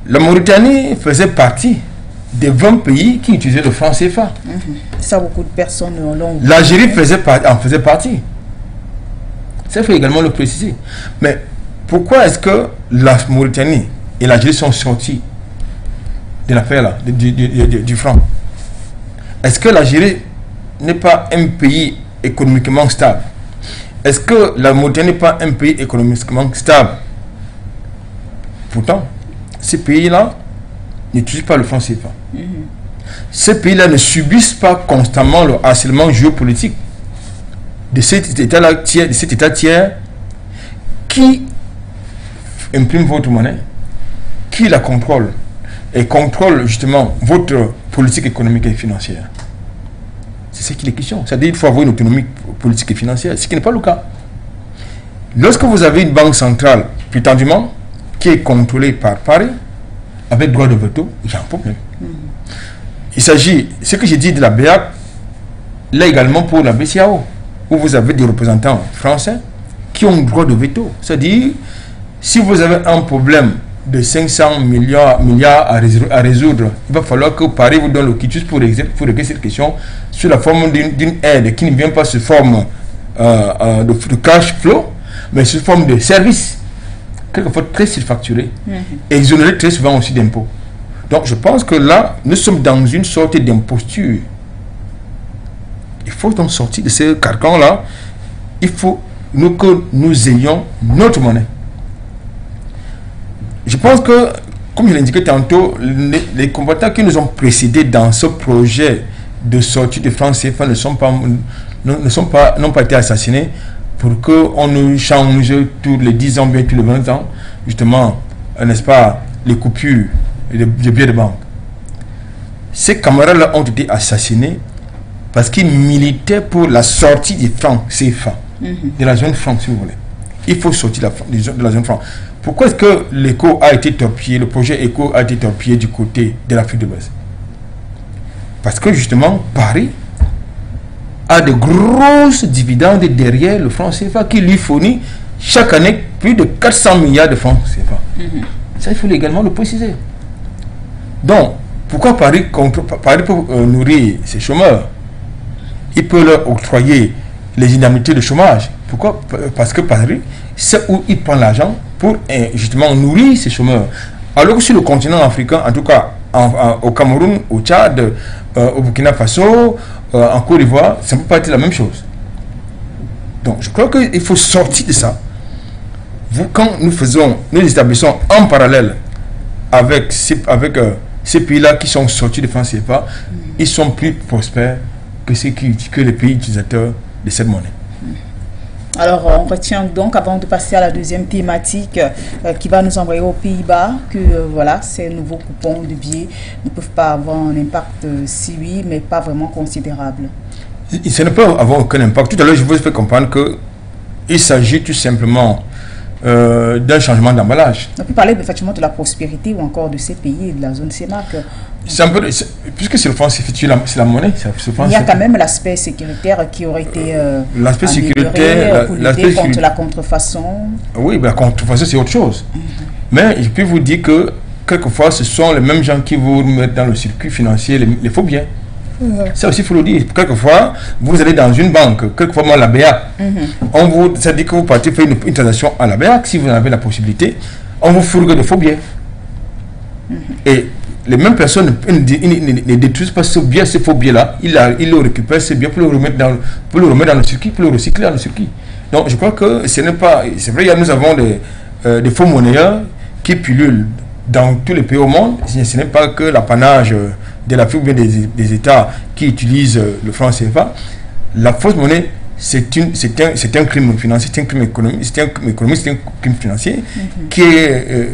la Mauritanie faisait partie des 20 pays qui utilisaient le franc CFA. Ça, beaucoup de personnes l'ont... L'Algérie en faisait partie. Ça, il faut également le préciser. Mais pourquoi est-ce que la Mauritanie et l'Algérie sont sortis de l'affaire-là, du franc? Est-ce que l'Algérie n'est pas un pays économiquement stable? Est-ce que la Mauritanie n'est pas un pays économiquement stable? Pourtant, ces pays-là n'utilisent pas le franc CFA. Ces pays-là ne subissent pas constamment le harcèlement géopolitique de cet État-là tiers, de cet État tiers qui imprime votre monnaie, qui la contrôle et contrôle justement votre politique économique et financière. C'est ce qu'il est question. C'est-à-dire qu'il faut avoir une autonomie politique et financière, ce qui n'est pas le cas. Lorsque vous avez une banque centrale, prétendument, qui est contrôlée par Paris, avec droit de veto, il y a un problème. Il s'agit, ce que j'ai dit de la BEAC, là également pour la BCAO, où vous avez des représentants français qui ont droit de veto. C'est-à-dire, si vous avez un problème de 500 milliards à résoudre, il va falloir que Paris vous donne le quitus pour régler cette question sous la forme d'une aide qui ne vient pas sous forme de cash flow, mais sous forme de service, quelquefois très surfacturé, et exonéré très souvent aussi d'impôts. Donc je pense que là, nous sommes dans une sorte d'imposture. Il faut donc sortir de ce carcan-là. Il faut que nous ayons notre monnaie. Je pense que, comme je l'indiquais tantôt, les combattants qui nous ont précédés dans ce projet de sortie de franc CFA n'ont pas été assassinés pour qu'on nous change tous les 10 ans, bien tous les 20 ans, justement, n'est-ce pas, les coupures de billets de banque. Ces camarades-là ont été assassinés parce qu'ils militaient pour la sortie des francs CFA, de la zone franc, si vous voulez. Il faut sortir de la zone franc. Pourquoi est-ce que l'ECO a été torpillé, le projet ECO a été torpillé du côté de l'Afrique de l'Ouest? Parce que justement, Paris a de grosses dividendes derrière le franc CFA qui lui fournit chaque année plus de 400 milliards de francs CFA. Ça, il faut également le préciser. Donc, pourquoi Paris peut nourrir ses chômeurs? Il peut leur octroyer les indemnités de chômage. Pourquoi? Parce que Paris, c'est où il prend l'argent pour justement nourrir ses chômeurs. Alors que sur le continent africain, en tout cas au Cameroun, au Tchad, au Burkina Faso, en Côte d'Ivoire, ça ne peut pas être la même chose. Donc je crois qu'il faut sortir de ça. Quand nous établissons en parallèle avec ces pays-là qui sont sortis de franc CFA, ils sont plus prospères que les pays utilisateurs de cette monnaie. Alors, on retient donc, avant de passer à la deuxième thématique qui va nous envoyer aux Pays-Bas, que voilà, ces nouveaux coupons de billets ne peuvent pas avoir un impact, si oui, mais pas vraiment considérable. Ça ne peut avoir aucun impact. Tout à l'heure, je vous ai fait comprendre qu'il s'agit tout simplement d'un changement d'emballage. On peut parler effectivement de la prospérité ou encore de ces pays et de la zone CEMAC. Puisque c'est le franc, c'est la monnaie. Il y a quand même l'aspect sécuritaire qui aurait été l'aspect sécuritaire, pour lutter contre la contrefaçon. Oui, mais la contrefaçon, c'est autre chose. Mais je peux vous dire que quelquefois, ce sont les mêmes gens qui vous mettent dans le circuit financier les faux biens. Ça aussi, il faut le dire. Quelquefois, vous allez dans une banque, quelquefois moi, la BEAC, ça dit que vous partez faire une transaction à la BEAC, si vous en avez la possibilité, on vous fourgue de faux biens. Et les mêmes personnes ne détruisent pas ce bien, ces faux biens-là, ils le récupèrent, ce bien, pour le remettre dans le circuit, pour le recycler dans le circuit. Donc, je crois que ce n'est pas... C'est vrai, nous avons des faux monnayeurs qui pullulent dans tous les pays au monde. Ce n'est pas que l'apanage de l'Afrique ou bien des États qui utilisent le franc CFA. La fausse monnaie, c'est un crime financier, c'est un crime économique, c'est un crime financier qui est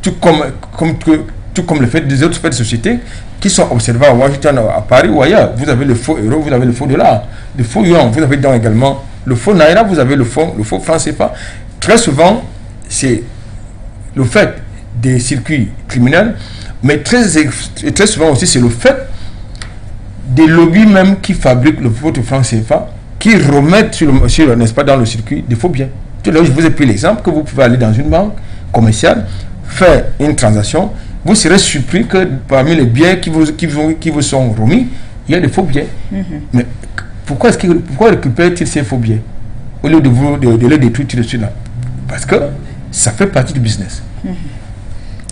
tout comme le fait des autres faits de société qui sont observés à Washington, à Paris ou ailleurs. Vous avez le faux euro, vous avez le faux dollar, le faux yuan, vous avez donc également le faux naira, vous avez le faux franc CFA. Très souvent, c'est le fait des circuits criminels, mais très souvent aussi, c'est le fait des lobbies même qui fabriquent votre franc CFA, qui remettent n'est-ce pas, dans le circuit des faux biens. Tout à l'heure, je vous ai pris l'exemple que vous pouvez aller dans une banque commerciale, faire une transaction, vous serez surpris que parmi les biens qui vous sont remis, il y a des faux biens. Mais pourquoi récupèrent-ils ces faux biens? au lieu de le détruire tout de suite là. Parce que ça fait partie du business.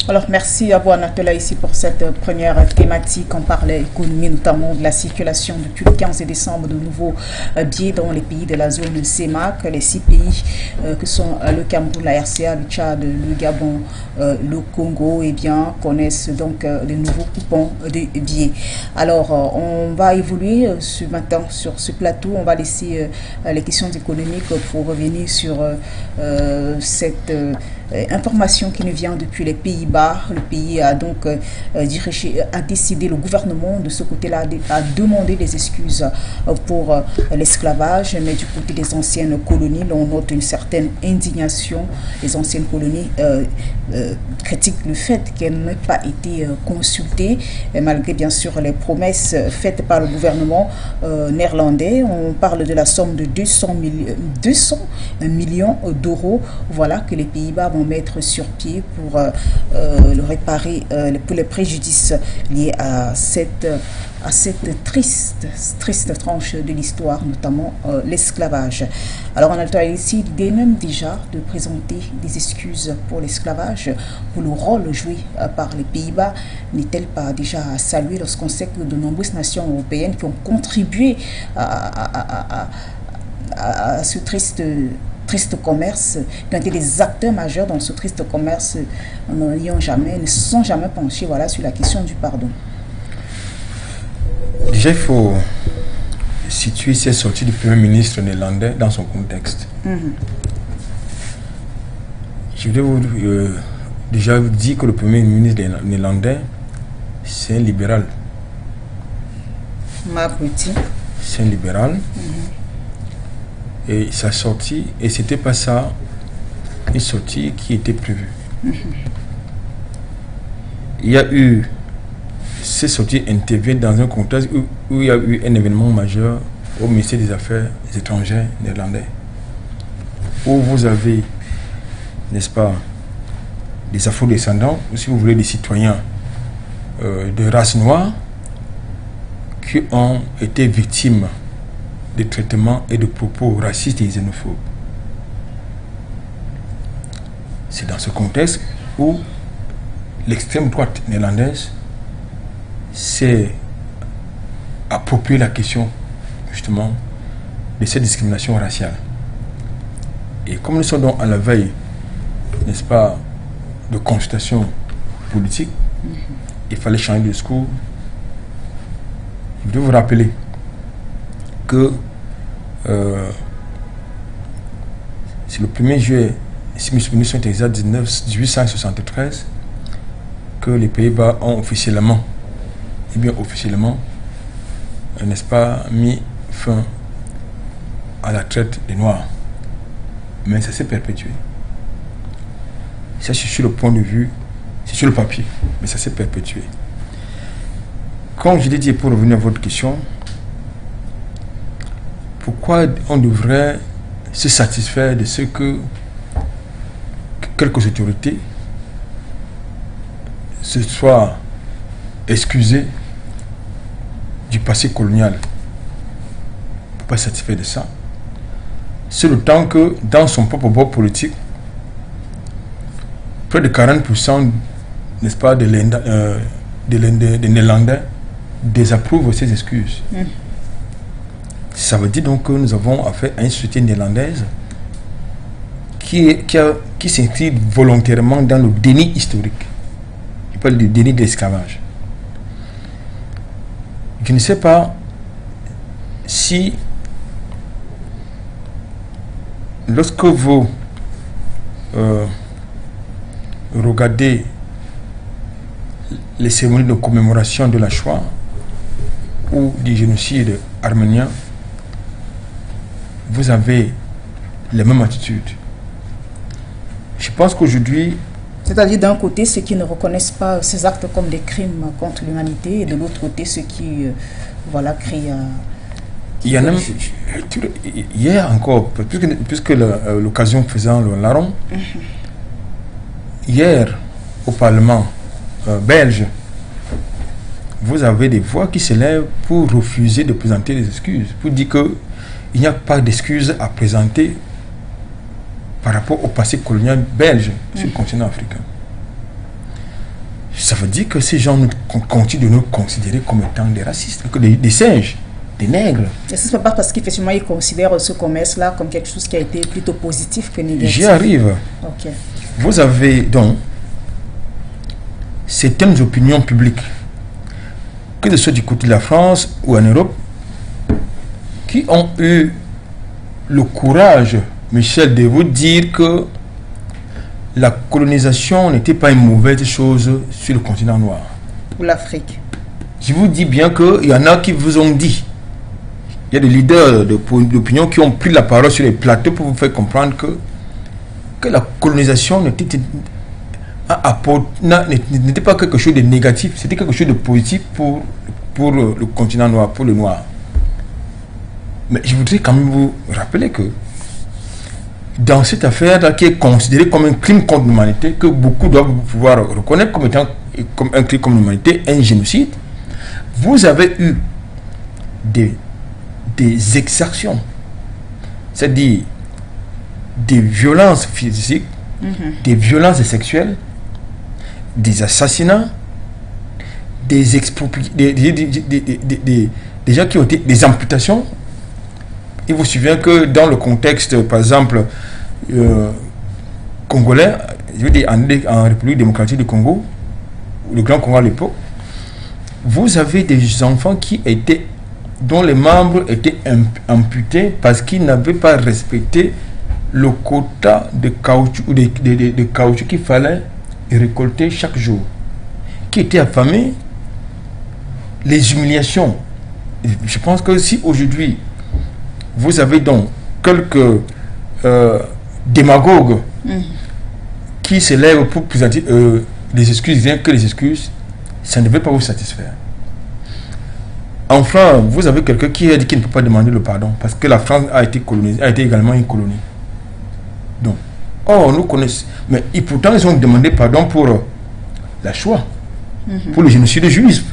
Alors, merci à vous, Anatola, ici pour cette première thématique. On parlait économie, notamment de la circulation depuis le 15 décembre de nouveaux billets dans les pays de la zone CEMAC. Les 6 pays que sont le Cameroun, la RCA, le Tchad, le Gabon, le Congo, eh bien, connaissent donc les nouveaux coupons de billets. Alors, on va évoluer ce matin sur ce plateau. On va laisser les questions économiques pour revenir sur cette information qui nous vient depuis les Pays-Bas. Le pays a donc décidé, le gouvernement de ce côté-là a demandé des excuses pour l'esclavage, mais du côté des anciennes colonies, on note une certaine indignation. Les anciennes colonies critiquent le fait qu'elles n'aient pas été consultées, malgré bien sûr les promesses faites par le gouvernement néerlandais. On parle de la somme de 200 millions d'euros, voilà, que les Pays-Bas vont mettre sur pied pour le réparer, pour les préjudices liés à cette triste tranche de l'histoire, notamment l'esclavage. Alors on a ici l'idée même déjà de présenter des excuses pour l'esclavage, pour le rôle joué par les Pays-Bas. N'est-elle pas déjà à saluer lorsqu'on sait que de nombreuses nations européennes qui ont contribué à ce triste commerce, qui ont été des acteurs majeurs dans ce triste commerce, ne sont jamais penchés, voilà, sur la question du pardon. Déjà, il faut situer ces sorties du Premier ministre néerlandais dans son contexte. Je voudrais vous déjà vous dire que le Premier ministre néerlandais, c'est un libéral. C'est un libéral. Et sa sortie, et c'était pas ça, une sortie qui était prévue. Il y a eu, ces sorties interviennent dans un contexte où il y a eu un événement majeur au ministère des Affaires étrangères néerlandais, où vous avez, n'est-ce pas, des afro-descendants, ou si vous voulez des citoyens de race noire, qui ont été victimes de traitements et de propos racistes et xénophobes. C'est dans ce contexte où l'extrême droite néerlandaise s'est approprié la question justement de cette discrimination raciale. Et comme nous sommes donc à la veille, n'est-ce pas, de consultation politique, il fallait changer de discours. Je voudrais vous rappeler que c'est le 1er juillet, si mes souvenirs sont exacts, 1873, que les Pays-Bas ont officiellement, n'est-ce pas, mis fin à la traite des Noirs. Mais ça s'est perpétué. Ça, c'est sur le point de vue, c'est sur le papier, mais ça s'est perpétué. Comme je l'ai dit, pour revenir à votre question, pourquoi on devrait se satisfaire de ce que quelques autorités se soient excusées du passé colonial? Pourquoi se satisfaire de ça? C'est le temps que dans son propre bord politique, près de 40%, n'est-ce pas, des Néerlandais désapprouvent ces excuses. Ça veut dire donc que nous avons affaire à une société néerlandaise qui s'inscrit volontairement dans le déni historique. Je parle du déni de l'esclavage. Je ne sais pas si, lorsque vous regardez les cérémonies de commémoration de la Shoah ou du génocide arménien, vous avez les mêmes attitudes. Je pense qu'aujourd'hui... C'est-à-dire d'un côté ceux qui ne reconnaissent pas ces actes comme des crimes contre l'humanité et de l'autre côté ceux qui voilà, crient... Il y en a même... Hier encore, puisque l'occasion faisant le larron, hier au Parlement belge, vous avez des voix qui s'élèvent pour refuser de présenter des excuses, pour dire que il n'y a pas d'excuses à présenter par rapport au passé colonial belge sur le continent africain. Ça veut dire que ces gens continuent de nous considérer comme étant des racistes, des singes, des nègres. Est-ce que ce n'est pas parce qu'effectivement ils considèrent ce commerce-là comme quelque chose qui a été plutôt positif que négatif? J'y arrive. Ok. Vous avez donc certaines opinions publiques, que ce soit du côté de la France ou en Europe, qui ont eu le courage, Michel, de vous dire que la colonisation n'était pas une mauvaise chose sur le continent noir. Ou l'Afrique. Je vous dis bien qu'il y en a qui vous ont dit. Il y a des leaders d'opinion qui ont pris la parole sur les plateaux pour vous faire comprendre que la colonisation n'était pas quelque chose de négatif, c'était quelque chose de positif pour le continent noir, pour le noir. Mais je voudrais quand même vous rappeler que dans cette affaire-là qui est considérée comme un crime contre l'humanité, que beaucoup doivent pouvoir reconnaître comme étant comme un crime contre l'humanité, un génocide, vous avez eu des exactions, c'est-à-dire des violences physiques, des violences sexuelles, des assassinats, des gens qui ont été des amputations. Il vous souvient que dans le contexte, par exemple, congolais, je veux dire en République démocratique du Congo, le Grand Congo à l'époque, vous avez des enfants dont les membres étaient amputés parce qu'ils n'avaient pas respecté le quota de caoutchouc, de caoutchouc qu'il fallait récolter chaque jour, qui étaient affamés, les humiliations. Je pense que si aujourd'hui vous avez donc quelques démagogues qui se lèvent pour présenter des excuses, rien que les excuses, ça ne devait pas vous satisfaire. En France, vous avez quelqu'un qui a dit qu'il ne peut pas demander le pardon parce que la France a été colonisée, a été également une colonie. Donc, nous connaissons, mais pourtant ils ont demandé pardon pour la Shoah, pour le génocide juif.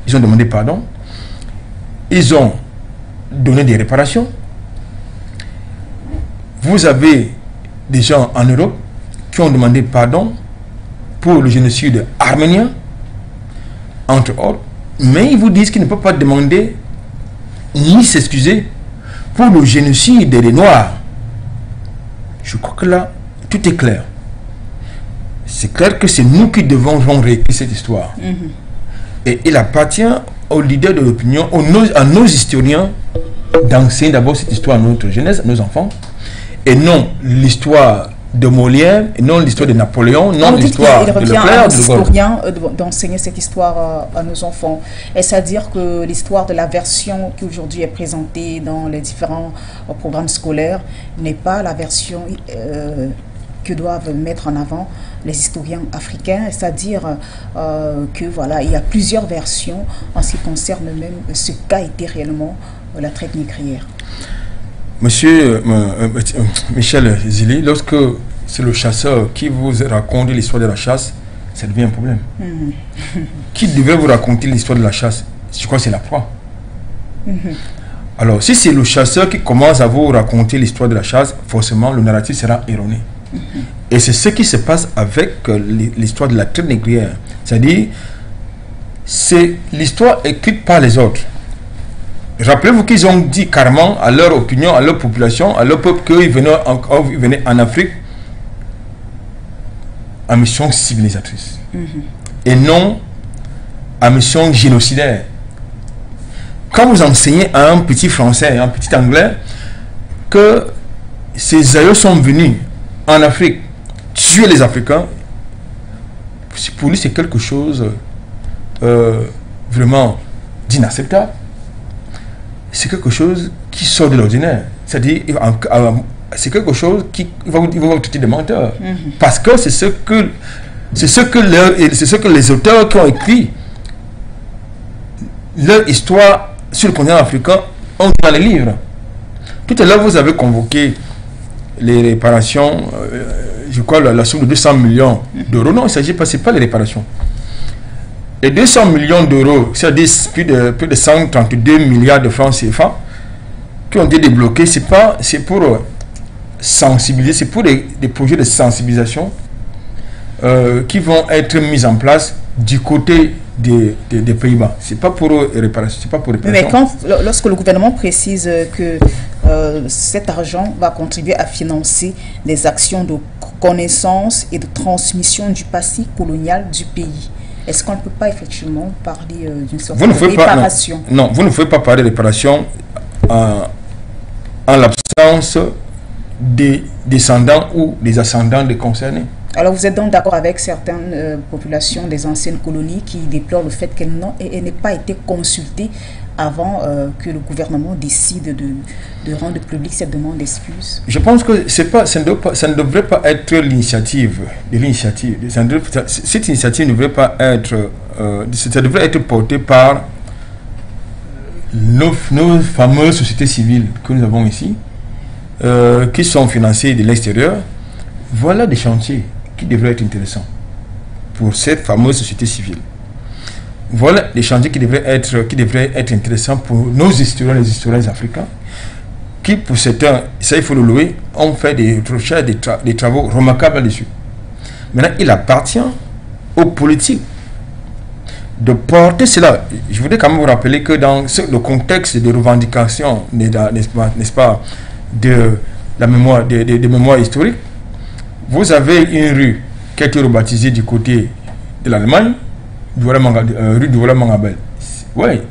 Ils ont demandé pardon, ils ont donné des réparations. Vous avez des gens en Europe qui ont demandé pardon pour le génocide arménien, entre autres, mais ils vous disent qu'ils ne peuvent pas demander ni s'excuser pour le génocide des Noirs. Je crois que là, tout est clair. C'est clair que c'est nous qui devons réécrire cette histoire. Et il appartient aux leaders de l'opinion, à nos historiens, d'enseigner d'abord cette histoire à notre jeunesse, à nos enfants, et non l'histoire de Molière, et non l'histoire de Napoléon, non l'histoire de Leclerc, de historien d'enseigner cette histoire à nos enfants. Est-ce à dire que l'histoire de la version qui aujourd'hui est présentée dans les différents programmes scolaires n'est pas la version que doivent mettre en avant les historiens africains, c'est-à-dire que voilà, il y a plusieurs versions en ce qui concerne même ce qu'a été réellement la traite négrière. Monsieur Michel Zili, lorsque c'est le chasseur qui vous raconte l'histoire de la chasse, ça devient un problème. Qui devait vous raconter l'histoire de la chasse? Je crois que c'est la proie. Alors, si c'est le chasseur qui commence à vous raconter l'histoire de la chasse, forcément, le narratif sera erroné. Et c'est ce qui se passe avec l'histoire de la traite négrière. C'est-à-dire, c'est l'histoire écrite par les autres. Rappelez-vous qu'ils ont dit carrément à leur opinion, à leur population, à leur peuple qu'ils venaient en Afrique en mission civilisatrice. Et non en mission génocidaire. Quand vous enseignez à un petit français, un petit anglais, que ces aïeux sont venus en Afrique tuer les Africains, pour lui c'est quelque chose vraiment d'inacceptable. C'est quelque chose qui sort de l'ordinaire. C'est-à-dire, c'est quelque chose qui va vous traiter de menteur. Parce que c'est ce que les auteurs qui ont écrit leur histoire sur le continent africain ont dans les livres. Tout à l'heure, vous avez convoqué les réparations, je crois la somme de 200 millions d'euros. Non, il ne s'agit pas, ce n'est pas les réparations. Les 200 millions d'euros, c'est-à-dire plus de 132 milliards de francs CFA, qui ont été débloqués, c'est pour sensibiliser, c'est pour des projets de sensibilisation qui vont être mis en place du côté des Pays-Bas. C'est pas pour réparation, c'est pas pour réparation. Mais lorsque le gouvernement précise que cet argent va contribuer à financer des actions de connaissance et de transmission du passé colonial du pays, est-ce qu'on ne peut pas effectivement parler d'une sorte de réparation? Non, vous ne pouvez pas parler de réparation en l'absence des descendants ou des ascendants des concernés. Alors vous êtes donc d'accord avec certaines populations des anciennes colonies qui déplorent le fait qu'elles n'aient pas été consultées avant que le gouvernement décide de rendre publique cette demande d'excuses? Je pense que ça ne devrait pas être l'initiative de l'initiative. Cette initiative ne devrait pas être... ça devrait être porté par nos fameuses sociétés civiles que nous avons ici, qui sont financées de l'extérieur. Voilà des chantiers qui devraient être intéressants pour cette fameuse société civile. Voilà des chantiers qui devraient être intéressants pour nos historiens, les historiens africains, qui pour certains, ça il faut le louer, ont fait des recherches, des travaux remarquables là-dessus. Maintenant, il appartient aux politiques de porter cela. Je voudrais quand même vous rappeler que dans le contexte de revendication, n'est-ce pas, de la mémoire, des mémoires historiques, vous avez une rue qui a été rebaptisée du côté de l'Allemagne, rue Douala Mangabel. Oui,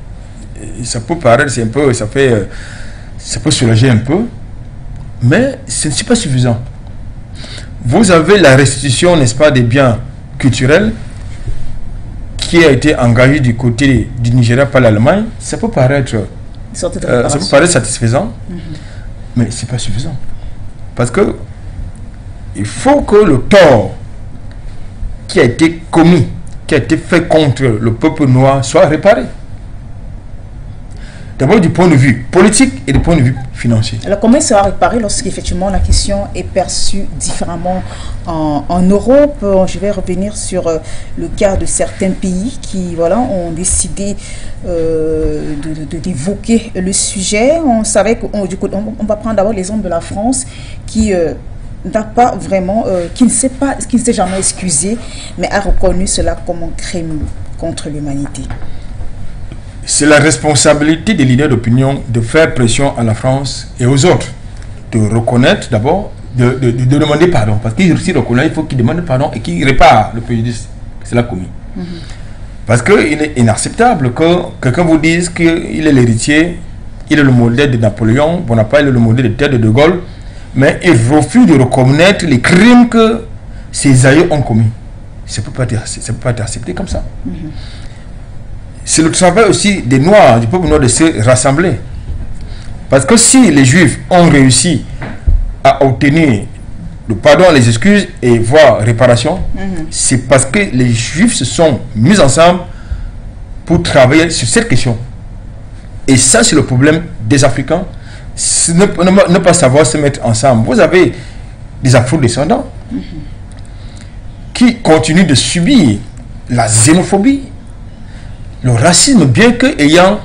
ça peut paraître, c'est un peu, ça peut soulager un peu, mais ce n'est pas suffisant. Vous avez la restitution, n'est-ce pas, des biens culturels qui a été engagée du côté du Nigeria par l'Allemagne. Ça peut paraître satisfaisant, mais ce n'est pas suffisant. Parce que il faut que le tort qui a été commis, qui a été fait contre le peuple noir soit réparé. D'abord du point de vue politique et du point de vue financier. Alors comment il sera réparé lorsqu'effectivement la question est perçue différemment en Europe? Je vais revenir sur le cas de certains pays qui ont décidé d'évoquer le sujet. On savait qu'on va prendre d'abord l'exemple de la France qui n'a pas vraiment, qui ne s'est jamais excusé, mais a reconnu cela comme un crime contre l'humanité. C'est la responsabilité des leaders d'opinion de faire pression à la France et aux autres, de reconnaître d'abord, de demander pardon, parce qu'ils reconnaissent, il faut qu'ils demandent pardon et qu'ils réparent le préjudice que cela a commis. Parce qu'il est inacceptable que quelqu'un vous dise qu'il est l'héritier, il est le modèle de Napoléon Bonaparte, il est le modèle de Gaulle, mais il refuse de reconnaître les crimes que ses aïeux ont commis. Ça ne peut pas être accepté comme ça. C'est le travail aussi des Noirs, du peuple noir, de se rassembler. Parce que si les Juifs ont réussi à obtenir le pardon, les excuses et voire réparation, c'est parce que les Juifs se sont mis ensemble pour travailler sur cette question. Et ça, c'est le problème des Africains. Ne pas savoir se mettre ensemble. Vous avez des afro-descendants qui continuent de subir la xénophobie, le racisme, bien que ayant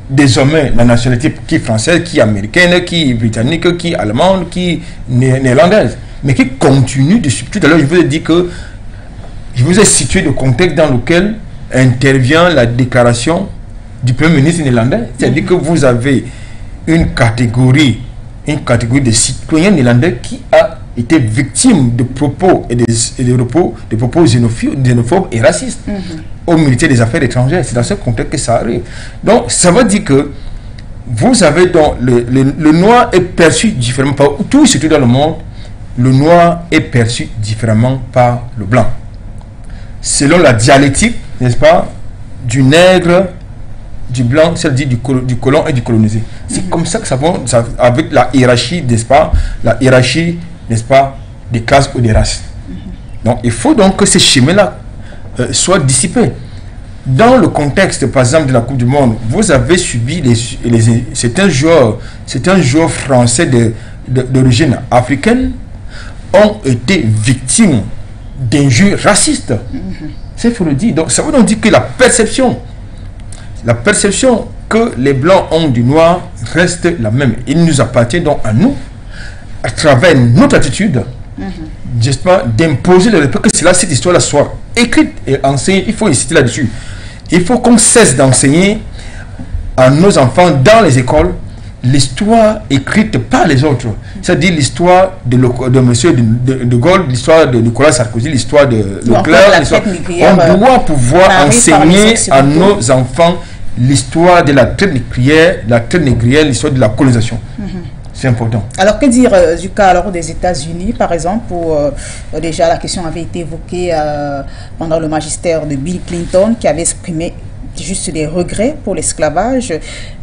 désormais la nationalité qui est française, qui est américaine, qui est britannique, qui est allemande, qui est néerlandaise, mais qui continue de subir. Tout à l'heure, je vous ai dit que je vous ai situé le contexte dans lequel intervient la déclaration du Premier ministre néerlandais. C'est-à-dire que vous avez une catégorie de citoyens néerlandais qui a été victime de propos et de propos xénophobes et racistes au ministère des Affaires étrangères. C'est dans ce contexte que ça arrive. Donc, ça veut dire que vous avez donc le noir est perçu différemment par tout, surtout dans le monde, le noir est perçu différemment par le blanc. Selon la dialectique, n'est-ce pas, du nègre, du blanc, c'est-à-dire du colon et du colonisé. C'est comme ça que ça va, avec la hiérarchie, n'est-ce pas, n'est-ce pas, des classes ou des races. Donc, il faut donc que ces schémas-là soient dissipés. Dans le contexte, par exemple, de la Coupe du Monde, vous avez subi c'est un joueur français d'origine africaine ont été victimes d'injures racistes. C'est faut le dire. Donc, ça veut donc dire que la perception que les blancs ont du noir reste la même. Il nous appartient donc à nous, à travers notre attitude, justement, d'imposer le respect, que cette histoire-là soit écrite et enseignée. Il faut insister là-dessus. Il faut qu'on cesse d'enseigner à nos enfants dans les écoles l'histoire écrite par les autres. C'est-à-dire l'histoire de M. de Gaulle, l'histoire de Nicolas Sarkozy, l'histoire de Leclerc. On doit pouvoir enseigner à nos enfants l'histoire de la traite négrière, l'histoire de la colonisation. C'est important. Alors, que dire du cas alors, des États-Unis, par exemple, où déjà la question avait été évoquée pendant le magistère de Bill Clinton, qui avait exprimé juste des regrets pour l'esclavage.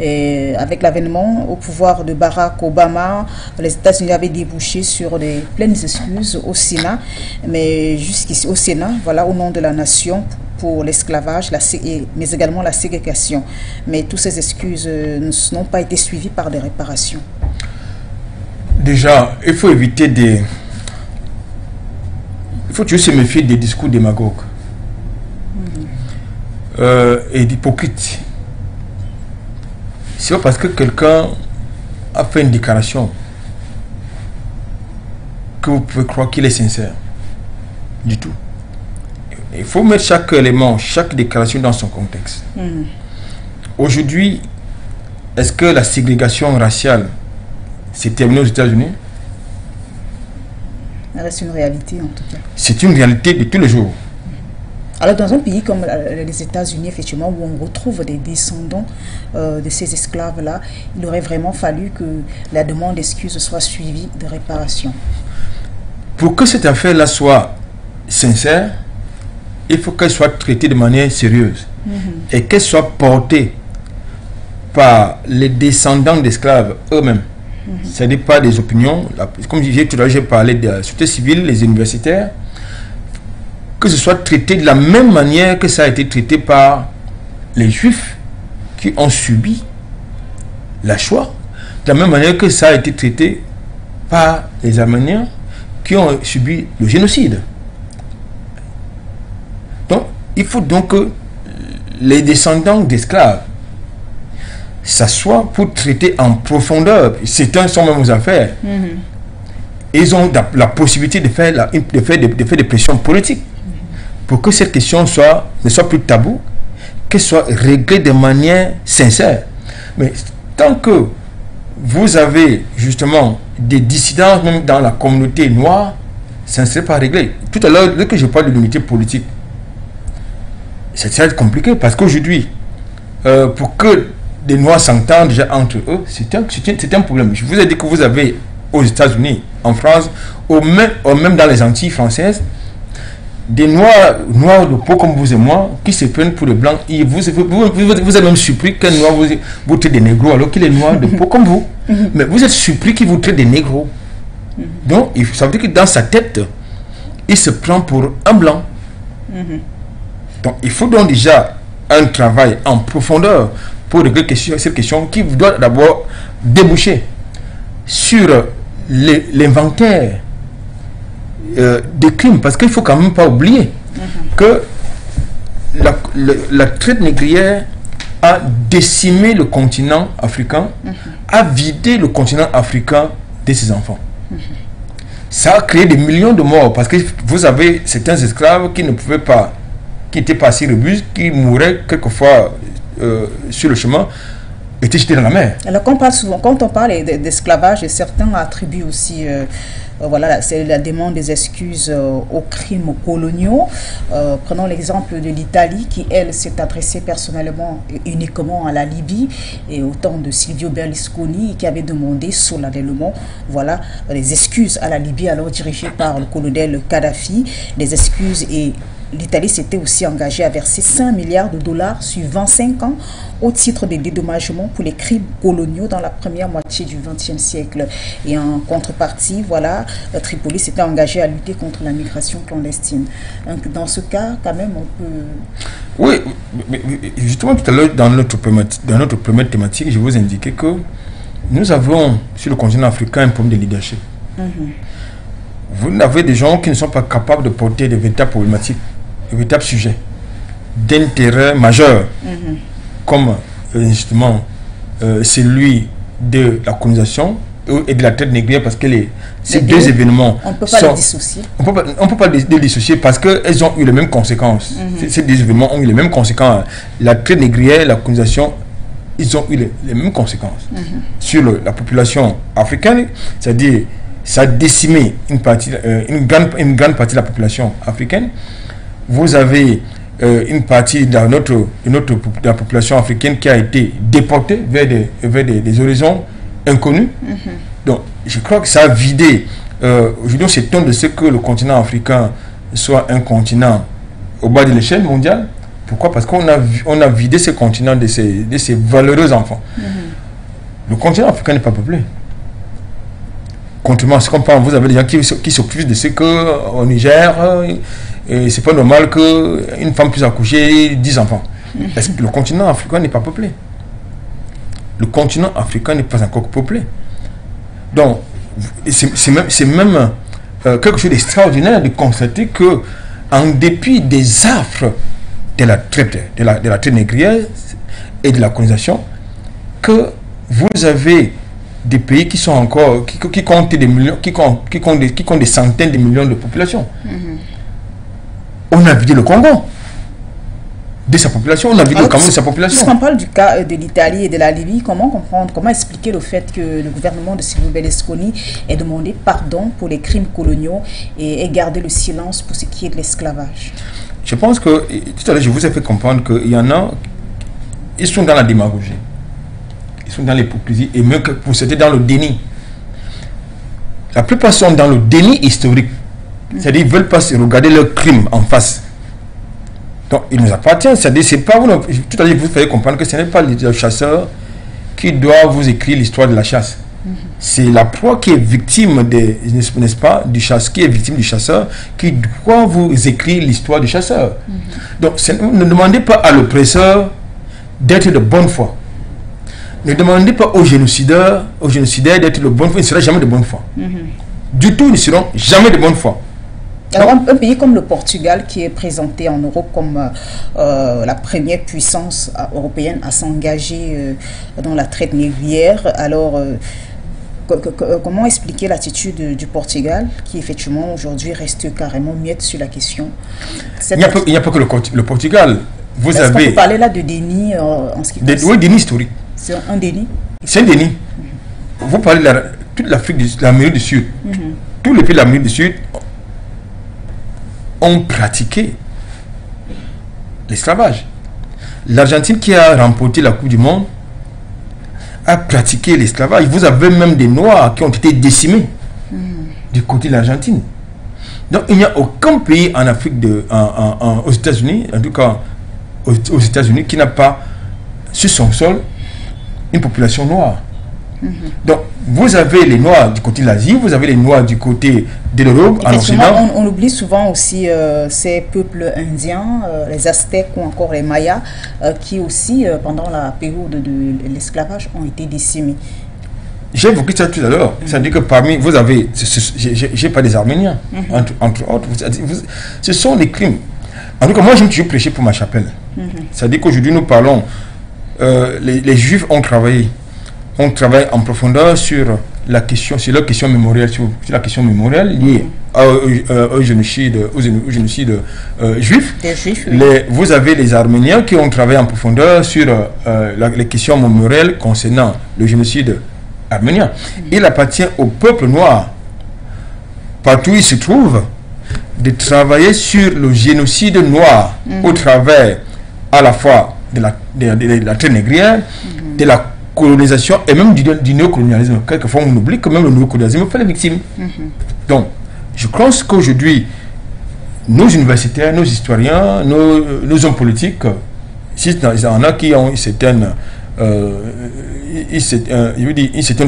Et avec l'avènement au pouvoir de Barack Obama, les États-Unis avaient débouché sur des pleines excuses au Sénat, mais jusqu'ici au Sénat, voilà, au nom de la nation, pour l'esclavage, mais également la ségrégation. Mais toutes ces excuses n'ont pas été suivies par des réparations. Déjà, il faut éviter des... Il faut toujours se méfier des discours démagogues et d'hypocrites. C'est pas parce que quelqu'un a fait une déclaration que vous pouvez croire qu'il est sincère. Du tout. Il faut mettre chaque élément, chaque déclaration dans son contexte. Aujourd'hui, est-ce que la ségrégation raciale s'est terminée aux États-Unis? C'est une réalité en tout cas. C'est une réalité de tous les jours. Alors dans un pays comme les États-Unis, effectivement, où on retrouve des descendants de ces esclaves-là, il aurait vraiment fallu que la demande d'excuses soit suivie de réparation. Pour que cette affaire-là soit sincère, il faut qu'elle soit traitée de manière sérieuse et qu'elle soit portée par les descendants d'esclaves eux-mêmes. C'est-à-dire pas des opinions. Comme je disais tout à l'heure, j'ai parlé de la société civile, les universitaires, que ce soit traité de la même manière que ça a été traité par les Juifs qui ont subi la Shoah, de la même manière que ça a été traité par les Arméniens qui ont subi le génocide. Donc, il faut donc que les descendants d'esclaves s'assoient pour traiter en profondeur. Certains sont même aux affaires. Ils ont la possibilité de faire des pressions politiques pour que cette question ne soit plus tabou, qu'elle soit réglée de manière sincère. Mais tant que vous avez justement des dissidences même dans la communauté noire, ça ne serait pas réglé. Tout à l'heure, dès que je parle de l'unité politique, c'est très compliqué parce qu'aujourd'hui, pour que des Noirs s'entendent déjà entre eux, c'est un problème. Je vous ai dit que vous avez aux États-Unis, en France, ou même dans les Antilles françaises, des noirs de peau comme vous et moi, qui se prennent pour les blancs. Vous êtes même surpris qu'un noir vous traite des négros alors qu'il est noir de peau comme vous. Mais vous êtes surpris qu'il vous traite des négros. Donc, ça veut dire que dans sa tête, il se prend pour un blanc. Donc, il faut donc déjà un travail en profondeur pour régler cette question qui doit d'abord déboucher sur l'inventaire des crimes, parce qu'il ne faut quand même pas oublier que la traite négrière a décimé le continent africain, a vidé le continent africain de ses enfants. Ça a créé des millions de morts, parce que vous avez certains esclaves qui ne pouvaient pas, qui n'étaient pas assez robustes, qui mouraient quelquefois sur le chemin, étaient jetés dans la mer. Alors quand on parle d'esclavage, certains attribuent aussi voilà, c'est la demande des excuses aux crimes coloniaux. Prenons l'exemple de l'Italie qui, elle, s'est adressée personnellement et uniquement à la Libye, et au temps de Silvio Berlusconi qui avait demandé solennellement voilà, les excuses à la Libye alors dirigée par le colonel Kadhafi, des excuses, et l'Italie s'était aussi engagée à verser 5 milliards de dollars sur 25 ans au titre des dédommagements pour les crimes coloniaux dans la première moitié du XXe siècle. Et en contrepartie, voilà, Tripoli s'était engagé à lutter contre la migration clandestine. Donc, dans ce cas, quand même, on peut... Oui, mais justement, tout à l'heure, dans notre première thématique, je vous indiquais que nous avons, sur le continent africain, un problème de leadership. Vous avez des gens qui ne sont pas capables de porter de véritables problématiques, de véritables sujets d'intérêt majeur, comme justement celui de la colonisation et de la traite négrière, parce que ces deux événements on ne peut pas les dissocier. On peut pas les dissocier parce qu'elles ont eu les mêmes conséquences. Ces deux événements ont eu les mêmes conséquences. La traite négrière, la colonisation, ils ont eu les mêmes conséquences sur la population africaine, c'est-à-dire ça a décimé une grande partie de la population africaine. Vous avez une partie de la population africaine qui a été déportée vers des horizons inconnus. Donc je crois que ça a vidé. Aujourd'hui, c'est temps de ce que le continent africain soit un continent au bas de l'échelle mondiale. Pourquoi? Parce qu'on a vidé ce continent de ses valeureux enfants. Le continent africain n'est pas peuplé. Contrairement à ce qu'on parle, vous avez des gens qui s'occupent de ce qu'au Niger, c'est pas normal qu'une femme puisse accoucher 10 enfants. Est-ce que le continent africain n'est pas peuplé? Le continent africain n'est pas encore peuplé. Donc, c'est même quelque chose d'extraordinaire de constater que, en dépit des affres de la traite négrière et de la colonisation, que vous avez des pays qui sont encore qui comptent des millions, qui comptent des centaines de millions de population. On a vidé le Congo de sa population, on a vidé le Cameroun de sa population. Puisqu'on parle du cas de l'Italie et de la Libye, comment comprendre, comment expliquer le fait que le gouvernement de Silvio Berlusconi ait demandé pardon pour les crimes coloniaux et ait gardé le silence pour ce qui est de l'esclavage? Je pense que, tout à l'heure, je vous ai fait comprendre qu'il y en a, ils sont dans la démagogie, ils sont dans l'hypocrisie, et même que pour c'était dans le déni. La plupart sont dans le déni historique. C'est-à-dire qu'ils ne veulent pas se regarder leurs crimes en face. Donc, il nous appartient. C'est-à-dire, c'est pas vous. Tout à l'heure, vous faites comprendre que ce n'est pas le chasseur qui doit vous écrire l'histoire de la chasse. C'est la proie qui est victime, n'est-ce pas, du chasse, qui est victime du chasseur, qui doit vous écrire l'histoire du chasseur. Donc, ne demandez pas à l'oppresseur d'être de bonne foi. Ne demandez pas aux génocidaires d'être de bonne foi. Ils ne seront jamais de bonne foi. Du tout, ils ne seront jamais de bonne foi. Alors, un pays comme le Portugal, qui est présenté en Europe comme la première puissance européenne à s'engager dans la traite négrière, alors comment expliquer l'attitude du Portugal, qui effectivement aujourd'hui reste carrément muette sur la question? Il n'y a pas que le Portugal. Vous avez... On peut parler là de déni en ce qui concerne... Oui, déni historique. C'est un déni? C'est un déni. Vous parlez de toute l'Afrique, de l'Amérique du Sud. Tous les pays de l'Amérique du Sud ont pratiqué l'esclavage. L'Argentine, qui a remporté la Coupe du Monde, a pratiqué l'esclavage. Vous avez même des Noirs qui ont été décimés du côté de l'Argentine. Donc il n'y a aucun pays en Afrique, aux États-Unis, en tout cas aux États-Unis, qui n'a pas sur son sol une population noire. Donc, vous avez les Noirs du côté de l'Asie, vous avez les Noirs du côté de l'Europe, en Occident. On oublie souvent aussi ces peuples indiens, les Aztèques ou encore les Mayas, qui aussi, pendant la période de l'esclavage, ont été décimés. J'ai évoqué ça tout à l'heure. C'est-à-dire que parmi, vous avez, j'ai pas des Arméniens, entre autres. Ce sont des crimes. En tout cas, moi, je me suis prêché pour ma chapelle. C'est-à-dire qu'aujourd'hui, nous parlons, les Juifs ont travaillé. On travaille en profondeur sur la question, sur la question mémorielle, sur la question mémorielle liée au génocide juif. Vous avez les Arméniens qui ont travaillé en profondeur sur les questions mémorielles concernant le génocide arménien. Il appartient au peuple noir, partout où il se trouve, de travailler sur le génocide noir au travers à la fois de la traite négrière, de la colonisation et même du néocolonialisme. Quelquefois, on oublie que même le néocolonialisme fait les victimes. Donc, je pense qu'aujourd'hui, nos universitaires, nos historiens, nos hommes politiques, s'il y en a qui ont une certaine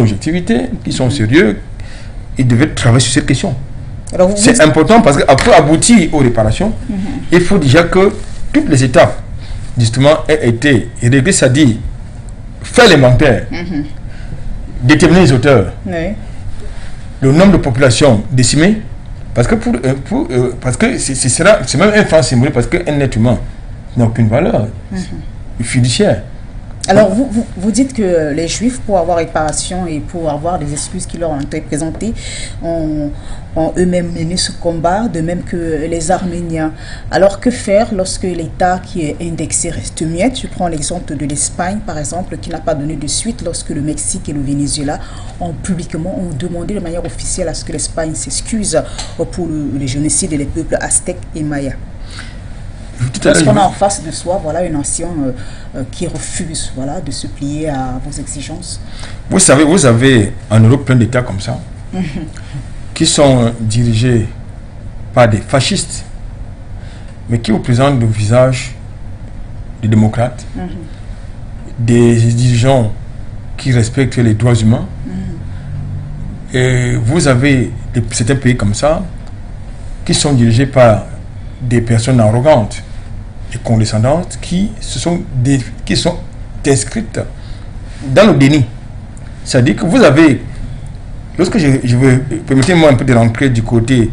objectivité, qui sont sérieux, ils devaient travailler sur cette question. C'est important parce qu'après aboutir aux réparations, il faut déjà que toutes les étapes, justement, aient été réglées, c'est-à-dire faire l'inventaire, déterminer les auteurs, le nombre de populations décimées, parce que c'est même un fan symbolique, parce qu'un être humain n'a aucune valeur fiduciaire. Alors, vous dites que les Juifs, pour avoir réparation et pour avoir des excuses qui leur ont été présentées, ont eux-mêmes mené ce combat, de même que les Arméniens. Alors, que faire lorsque l'État qui est indexé reste muet? Je prends l'exemple de l'Espagne, par exemple, qui n'a pas donné de suite lorsque le Mexique et le Venezuela ont publiquement demandé de manière officielle à ce que l'Espagne s'excuse pour le génocide des peuples aztèques et mayas. Parce qu'on a en face de soi, voilà, une nation qui refuse, voilà, de se plier à vos exigences. Vous savez, vous avez en Europe plein d'États comme ça, qui sont dirigés par des fascistes, mais qui vous présentent le visage des démocrates, des dirigeants qui respectent les droits humains. Et vous avez certains pays comme ça, qui sont dirigés par des personnes arrogantes et condescendantes qui sont inscrites dans le déni. C'est-à-dire que vous avez, lorsque je veux, permettez-moi un peu de rentrer du côté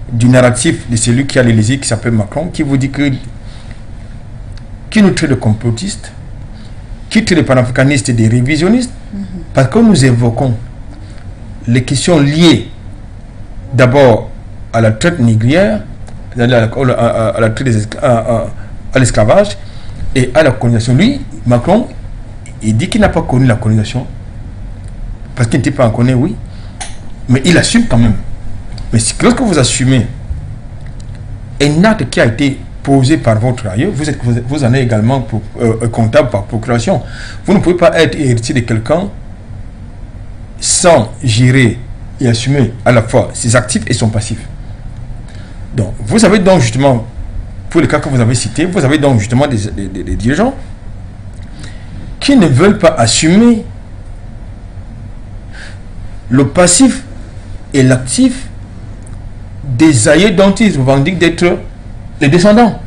du narratif de celui qui a l'Élysée, qui s'appelle Macron, qui vous dit que, qui nous traite de complotistes, qui traite de panafricanistes et des révisionnistes, parce que nous évoquons les questions liées d'abord à la traite négrière, à l'esclavage et à la colonisation. Lui, Macron, il dit qu'il n'a pas connu la colonisation parce qu'il n'était pas en connaît, oui, mais il assume quand même. Mais lorsque vous assumez un acte qui a été posé par votre aïeux, vous en êtes également comptable par procuration. Vous ne pouvez pas être héritier de quelqu'un sans gérer et assumer à la fois ses actifs et son passif. Donc, vous avez donc justement, pour les cas que vous avez cités, vous avez donc justement des dirigeants qui ne veulent pas assumer le passif et l'actif des aïeux dont ils revendiquent d'être les descendants.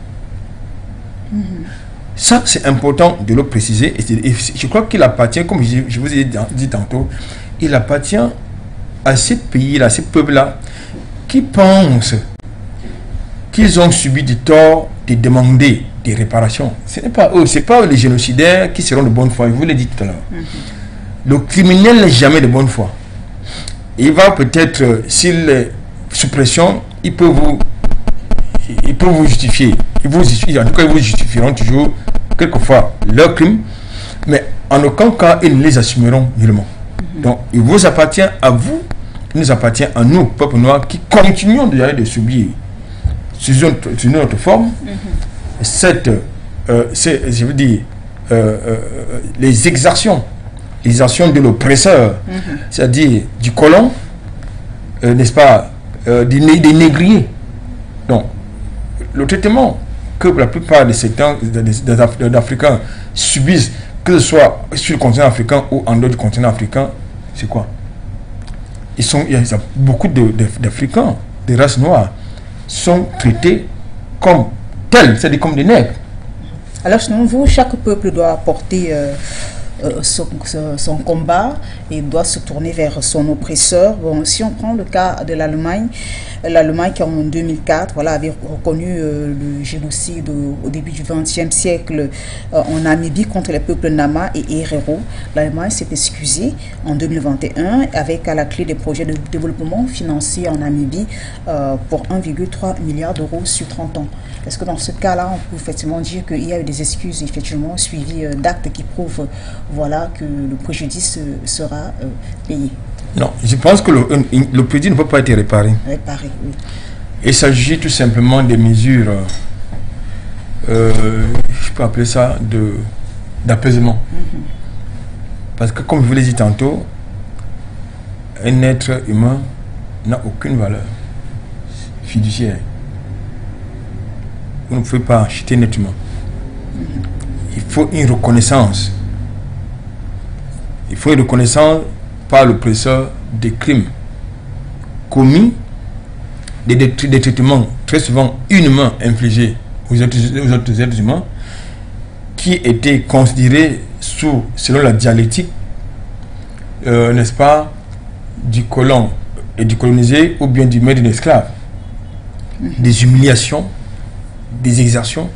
Ça, c'est important de le préciser. Et je crois qu'il appartient, comme je vous ai dit tantôt, il appartient à ces pays-là, à ces peuples-là, qui pensent qu'ils ont subi du tort de demander des réparations. Ce n'est pas eux, ce n'est pas les génocidaires qui seront de bonne foi. Je vous l'ai dit tout à l'heure. Le criminel n'est jamais de bonne foi. Il va peut-être, s'il est sous pression, il peut vous justifier. En tout cas, ils vous justifieront toujours, quelquefois, leurs crimes, mais en aucun cas, ils ne les assumeront nullement. Donc, il vous appartient à vous, il nous appartient à nous, peuple noir, qui continuons de subir sur notre forme, je veux dire, les exactions de l'oppresseur, c'est-à-dire du colon, n'est-ce pas, des négriers. Donc, le traitement que la plupart des Africains subissent, que ce soit sur le continent africain ou en dehors du continent africain, c'est quoi? Il y a beaucoup d'Africains, des races noires, sont traités comme tels, c'est-à-dire comme des nègres. Alors, selon vous, chaque peuple doit porter son combat et doit se tourner vers son oppresseur. Bon, si on prend le cas de l'Allemagne qui en 2004 avait reconnu le génocide au début du XXe siècle en Namibie contre les peuples Nama et Herero, l'Allemagne s'est excusée en 2021 avec à la clé des projets de développement financiers en Namibie pour 1,3 milliard d'euros sur 30 ans. Est-ce que dans ce cas-là, on peut effectivement dire qu'il y a eu des excuses effectivement suivies d'actes qui prouvent que le préjudice sera payé? Non, je pense que le préjudice ne peut pas être réparé. Réparé, oui. Il s'agit tout simplement des mesures, je peux appeler ça d'apaisement. Parce que comme je vous l'ai dit tantôt, un être humain n'a aucune valeur fiduciaire. Vous ne pouvez pas acheter un être humain. Il faut une reconnaissance. Il faut une reconnaissance par l'oppresseur des crimes commis, des traitements très souvent inhumains infligés aux autres êtres humains, qui étaient considérés selon la dialectique, n'est-ce pas, du colon et du colonisé, ou bien du maître et de l'esclave. Des humiliations, des exactions.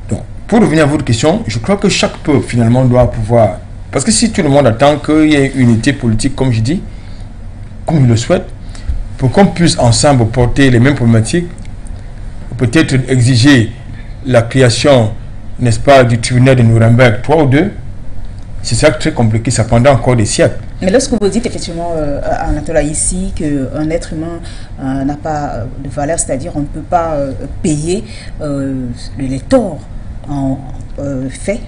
Donc, pour revenir à votre question, je crois que chaque peuple finalement doit pouvoir... Parce que si tout le monde attend qu'il y ait une unité politique, comme je dis, comme il le souhaite, pour qu'on puisse ensemble porter les mêmes problématiques, peut-être exiger la création, n'est-ce pas, du tribunal de Nuremberg 3 ou 2, c'est ça très compliqué, ça prendra encore des siècles. Mais lorsque vous dites effectivement, Anatola, ici, qu'un être humain n'a pas de valeur, c'est-à-dire on ne peut pas payer les torts faits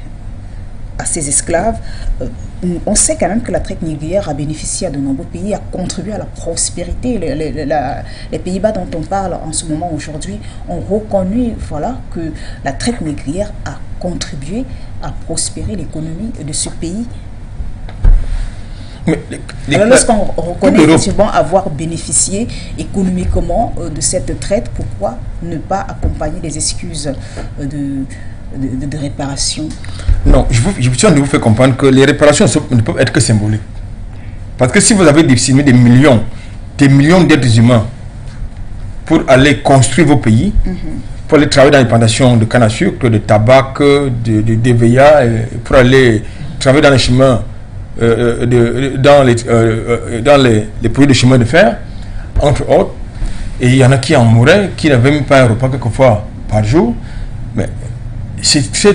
à ses esclaves, on sait quand même que la traite négrière a bénéficié à de nombreux pays, a contribué à la prospérité. Les Pays-Bas dont on parle en ce moment aujourd'hui ont reconnu que la traite négrière a contribué à prospérer l'économie de ce pays. Alors lorsqu'on reconnaît effectivement avoir bénéficié économiquement de cette traite, pourquoi ne pas accompagner des excuses de réparation? Non, je suis en train de vous faire comprendre que les réparations ne peuvent être que symboliques. Parce que si vous avez décimé des millions d'êtres humains pour aller construire vos pays, pour aller travailler dans les plantations de canne à sucre, de tabac, de DVA, pour aller travailler dans les chemins, dans les produits de chemin de fer, entre autres, et il y en a qui en mouraient, qui n'avaient même pas un repas quelquefois par jour. Mais c'est très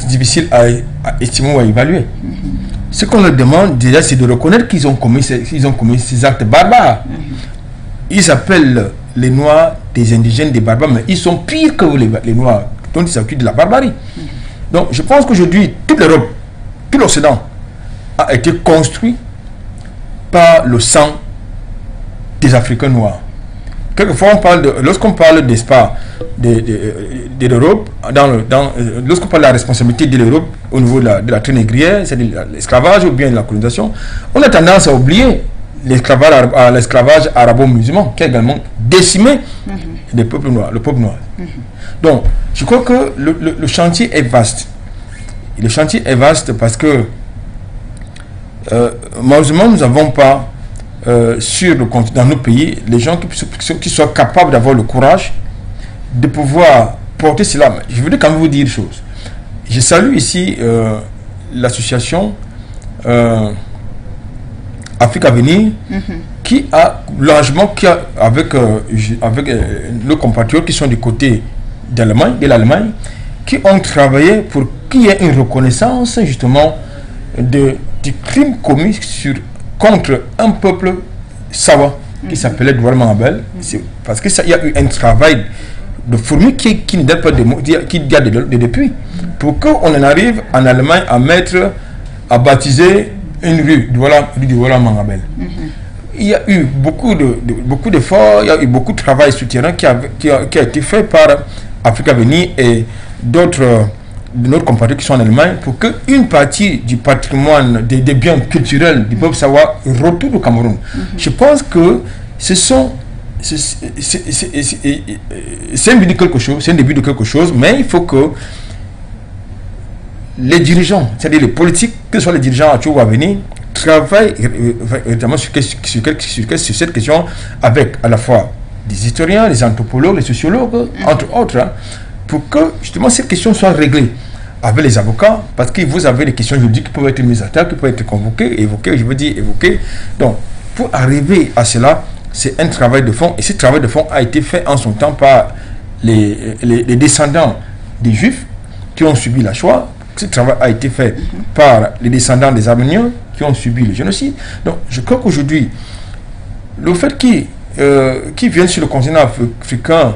difficile à estimer ou à évaluer. Ce qu'on leur demande déjà, c'est de reconnaître qu'ils ont commis ces actes barbares. Ils appellent les Noirs des indigènes, des barbares, mais ils sont pires que les Noirs, dont ils s'occupent de la barbarie. Donc je pense qu'aujourd'hui, toute l'Europe, tout l'Occident a été construit par le sang des Africains noirs. Quelquefois, lorsqu'on parle, n'est-ce pas, de l'Europe, lorsqu'on parle de la responsabilité de l'Europe au niveau de la traite négrière, c'est-à-dire l'esclavage ou bien de la colonisation, on a tendance à oublier l'esclavage arabo-musulman qui a également décimé le peuple noir. Donc, je crois que le chantier est vaste. Le chantier est vaste parce que malheureusement, nous n'avons pas dans nos pays, les gens qui soient capables d'avoir le courage de pouvoir porter cela. Je voudrais quand même vous dire une chose. Je salue ici l'association Afrique à venir, qui a largement, avec nos compatriotes qui sont du côté de l'Allemagne, qui ont travaillé pour qu'il y ait une reconnaissance justement du crime commis contre un peuple sawa qui s'appelait Douala Mangabel. Parce qu'il y a eu un travail de fourmi qui ne date pas qui date de depuis, pour qu'on en arrive en Allemagne à baptiser une rue Douala Mangabel. Il y a eu beaucoup d'efforts, il y a eu beaucoup de travail souterrain qui a été fait par Afrique à venir et d'autres de nos compatriotes qui sont en Allemagne pour qu'une partie du patrimoine, des biens culturels du peuple sawa retourne au Cameroun. Je pense que c'est un début de quelque chose, mais il faut que les dirigeants, c'est-à-dire les politiques, que ce soit les dirigeants actuels ou à venir, travaillent évidemment sur cette question avec à la fois des historiens, des anthropologues, les sociologues, entre autres, pour que justement cette question soit réglée avec les avocats, parce que vous avez des questions juridiques qui peuvent être mises à table, qui peuvent être convoquées, évoquées. Donc, pour arriver à cela, c'est un travail de fond, et ce travail de fond a été fait en son temps par les descendants des Juifs qui ont subi la Shoah. Ce travail a été fait par les descendants des Arméniens qui ont subi le génocide. Donc, je crois qu'aujourd'hui, le fait qu'ils viennent sur le continent africain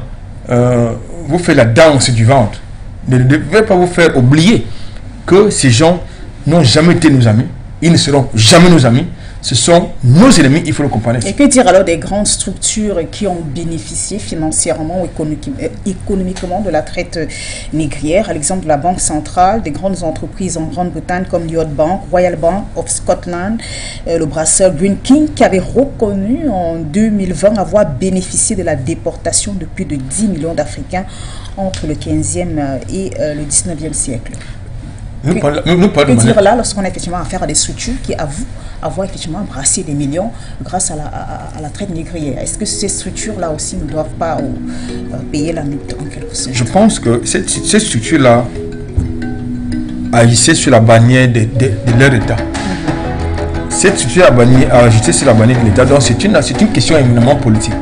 vous fait la danse du ventre, ne devait pas vous faire oublier que ces gens n'ont jamais été nos amis, ils ne seront jamais nos amis, ce sont nos ennemis, il faut le comprendre. Et que dire alors des grandes structures qui ont bénéficié financièrement ou économiquement de la traite négrière, à l'exemple de la Banque centrale, des grandes entreprises en Grande-Bretagne comme Lloyds Bank, Royal Bank of Scotland, le brasseur Greene King, qui avait reconnu en 2020 avoir bénéficié de la déportation de plus de 10 millions d'Africains entre le 15e et le 19e siècle. Que dire là lorsqu'on a effectivement affaire à des structures qui avouent avoir effectivement brassé des millions grâce à la traite négrière? Est-ce que ces structures-là aussi ne doivent pas payer la note en quelque sorte? Je pense que ces structures-là agissaient sur la bannière de leur État. Cette structure a ajusté sur la bannière de l'État. Donc c'est une question éminemment politique.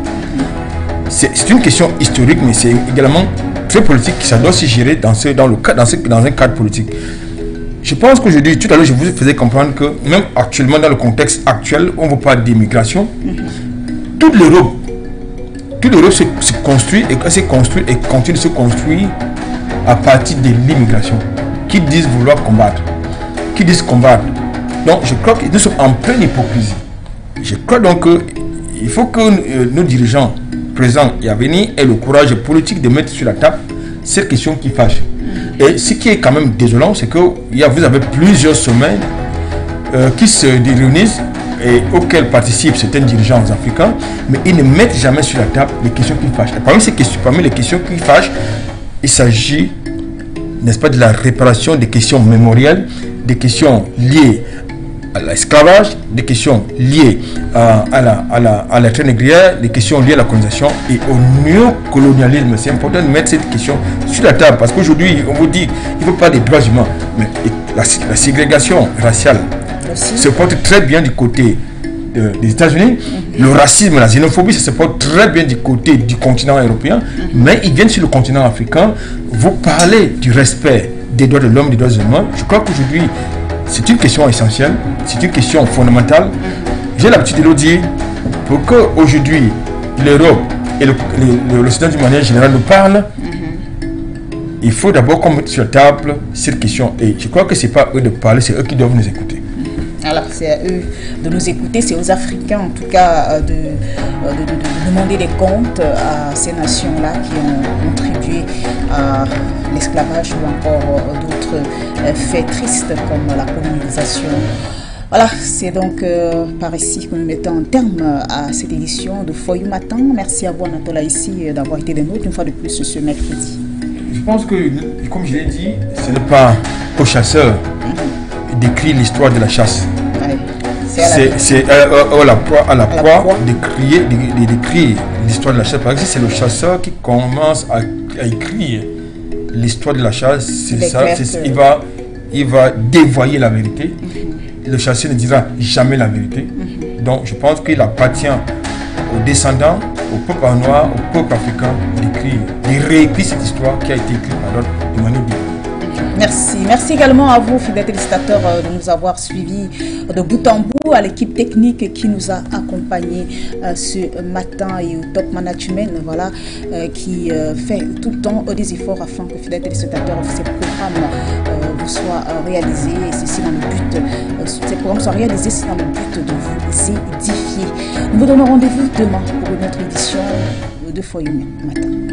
C'est une question historique, mais c'est également très politique. Ça doit se gérer dans un cadre politique. Je pense qu'aujourd'hui, tout à l'heure, je vous faisais comprendre que même actuellement, dans le contexte actuel, on ne veut pas d'immigration. Toute l'Europe se construit et continue de se construire à partir de l'immigration. Qui disent vouloir combattre. Qui disent combattre. Donc, je crois que nous sommes en pleine hypocrisie. Je crois donc qu'il faut que nos dirigeants présents et à venir aient le courage politique de mettre sur la table cette question qui fâche. Et ce qui est quand même désolant, c'est que vous avez plusieurs semaines qui se réunissent et auxquels participent certains dirigeants africains, mais ils ne mettent jamais sur la table les questions qui fâchent. Et parmi les questions qui fâchent, il s'agit, n'est-ce pas, de la réparation des questions mémorielles, des questions liées à l'esclavage, des questions liées à la traite négrière, des questions liées à la colonisation et au néocolonialisme. C'est important de mettre cette question sur la table parce qu'aujourd'hui, on vous dit il ne faut pas des droits humains, mais la ségrégation raciale se porte très bien du côté des États-Unis. Le racisme, la xénophobie, ça se porte très bien du côté du continent européen, mais ils viennent sur le continent africain vous parler du respect des droits de l'homme, des droits humains. Je crois qu'aujourd'hui, c'est une question essentielle, c'est une question fondamentale. J'ai l'habitude de le dire, pour qu'aujourd'hui l'Europe et l'Occident d'une manière générale nous parlent, il faut d'abord qu'on mette sur la table cette question. Et je crois que ce n'est pas eux de parler, c'est eux qui doivent nous écouter. Alors c'est à eux de nous écouter, c'est aux Africains en tout cas de demander des comptes à ces nations-là qui ont contribué à l'esclavage ou encore d'autres faits tristes comme la colonisation. Voilà, c'est donc par ici que nous mettons un terme à cette édition de Foyou Matin. Merci à vous Anatole ici d'avoir été des nôtres une fois de plus ce mercredi. Je pense que, comme je l'ai dit, ce n'est pas aux chasseurs d'écrire l'histoire de la chasse. Ouais. C'est à la proie d'écrire l'histoire de la chasse. Par exemple, c'est le chasseur qui commence à écrire l'histoire de la chasse. Il va dévoyer la vérité. Le chasseur ne dira jamais la vérité. Donc, je pense qu'il appartient aux descendants, au peuple noir, au peuple africain de réécrire cette histoire qui a été écrite par d'autres de manière différente. Merci. Merci également à vous, fidèles téléspectateurs, de nous avoir suivis de bout en bout, à l'équipe technique qui nous a accompagnés ce matin et au top management, voilà, qui fait tout le temps des efforts afin que, fidèles téléspectateurs, ces programmes vous soient réalisés. Et ceci dans le but, ces programmes soient réalisés dans le but de vous édifier. Nous vous donnons rendez-vous demain pour une autre édition de Foyou Matin.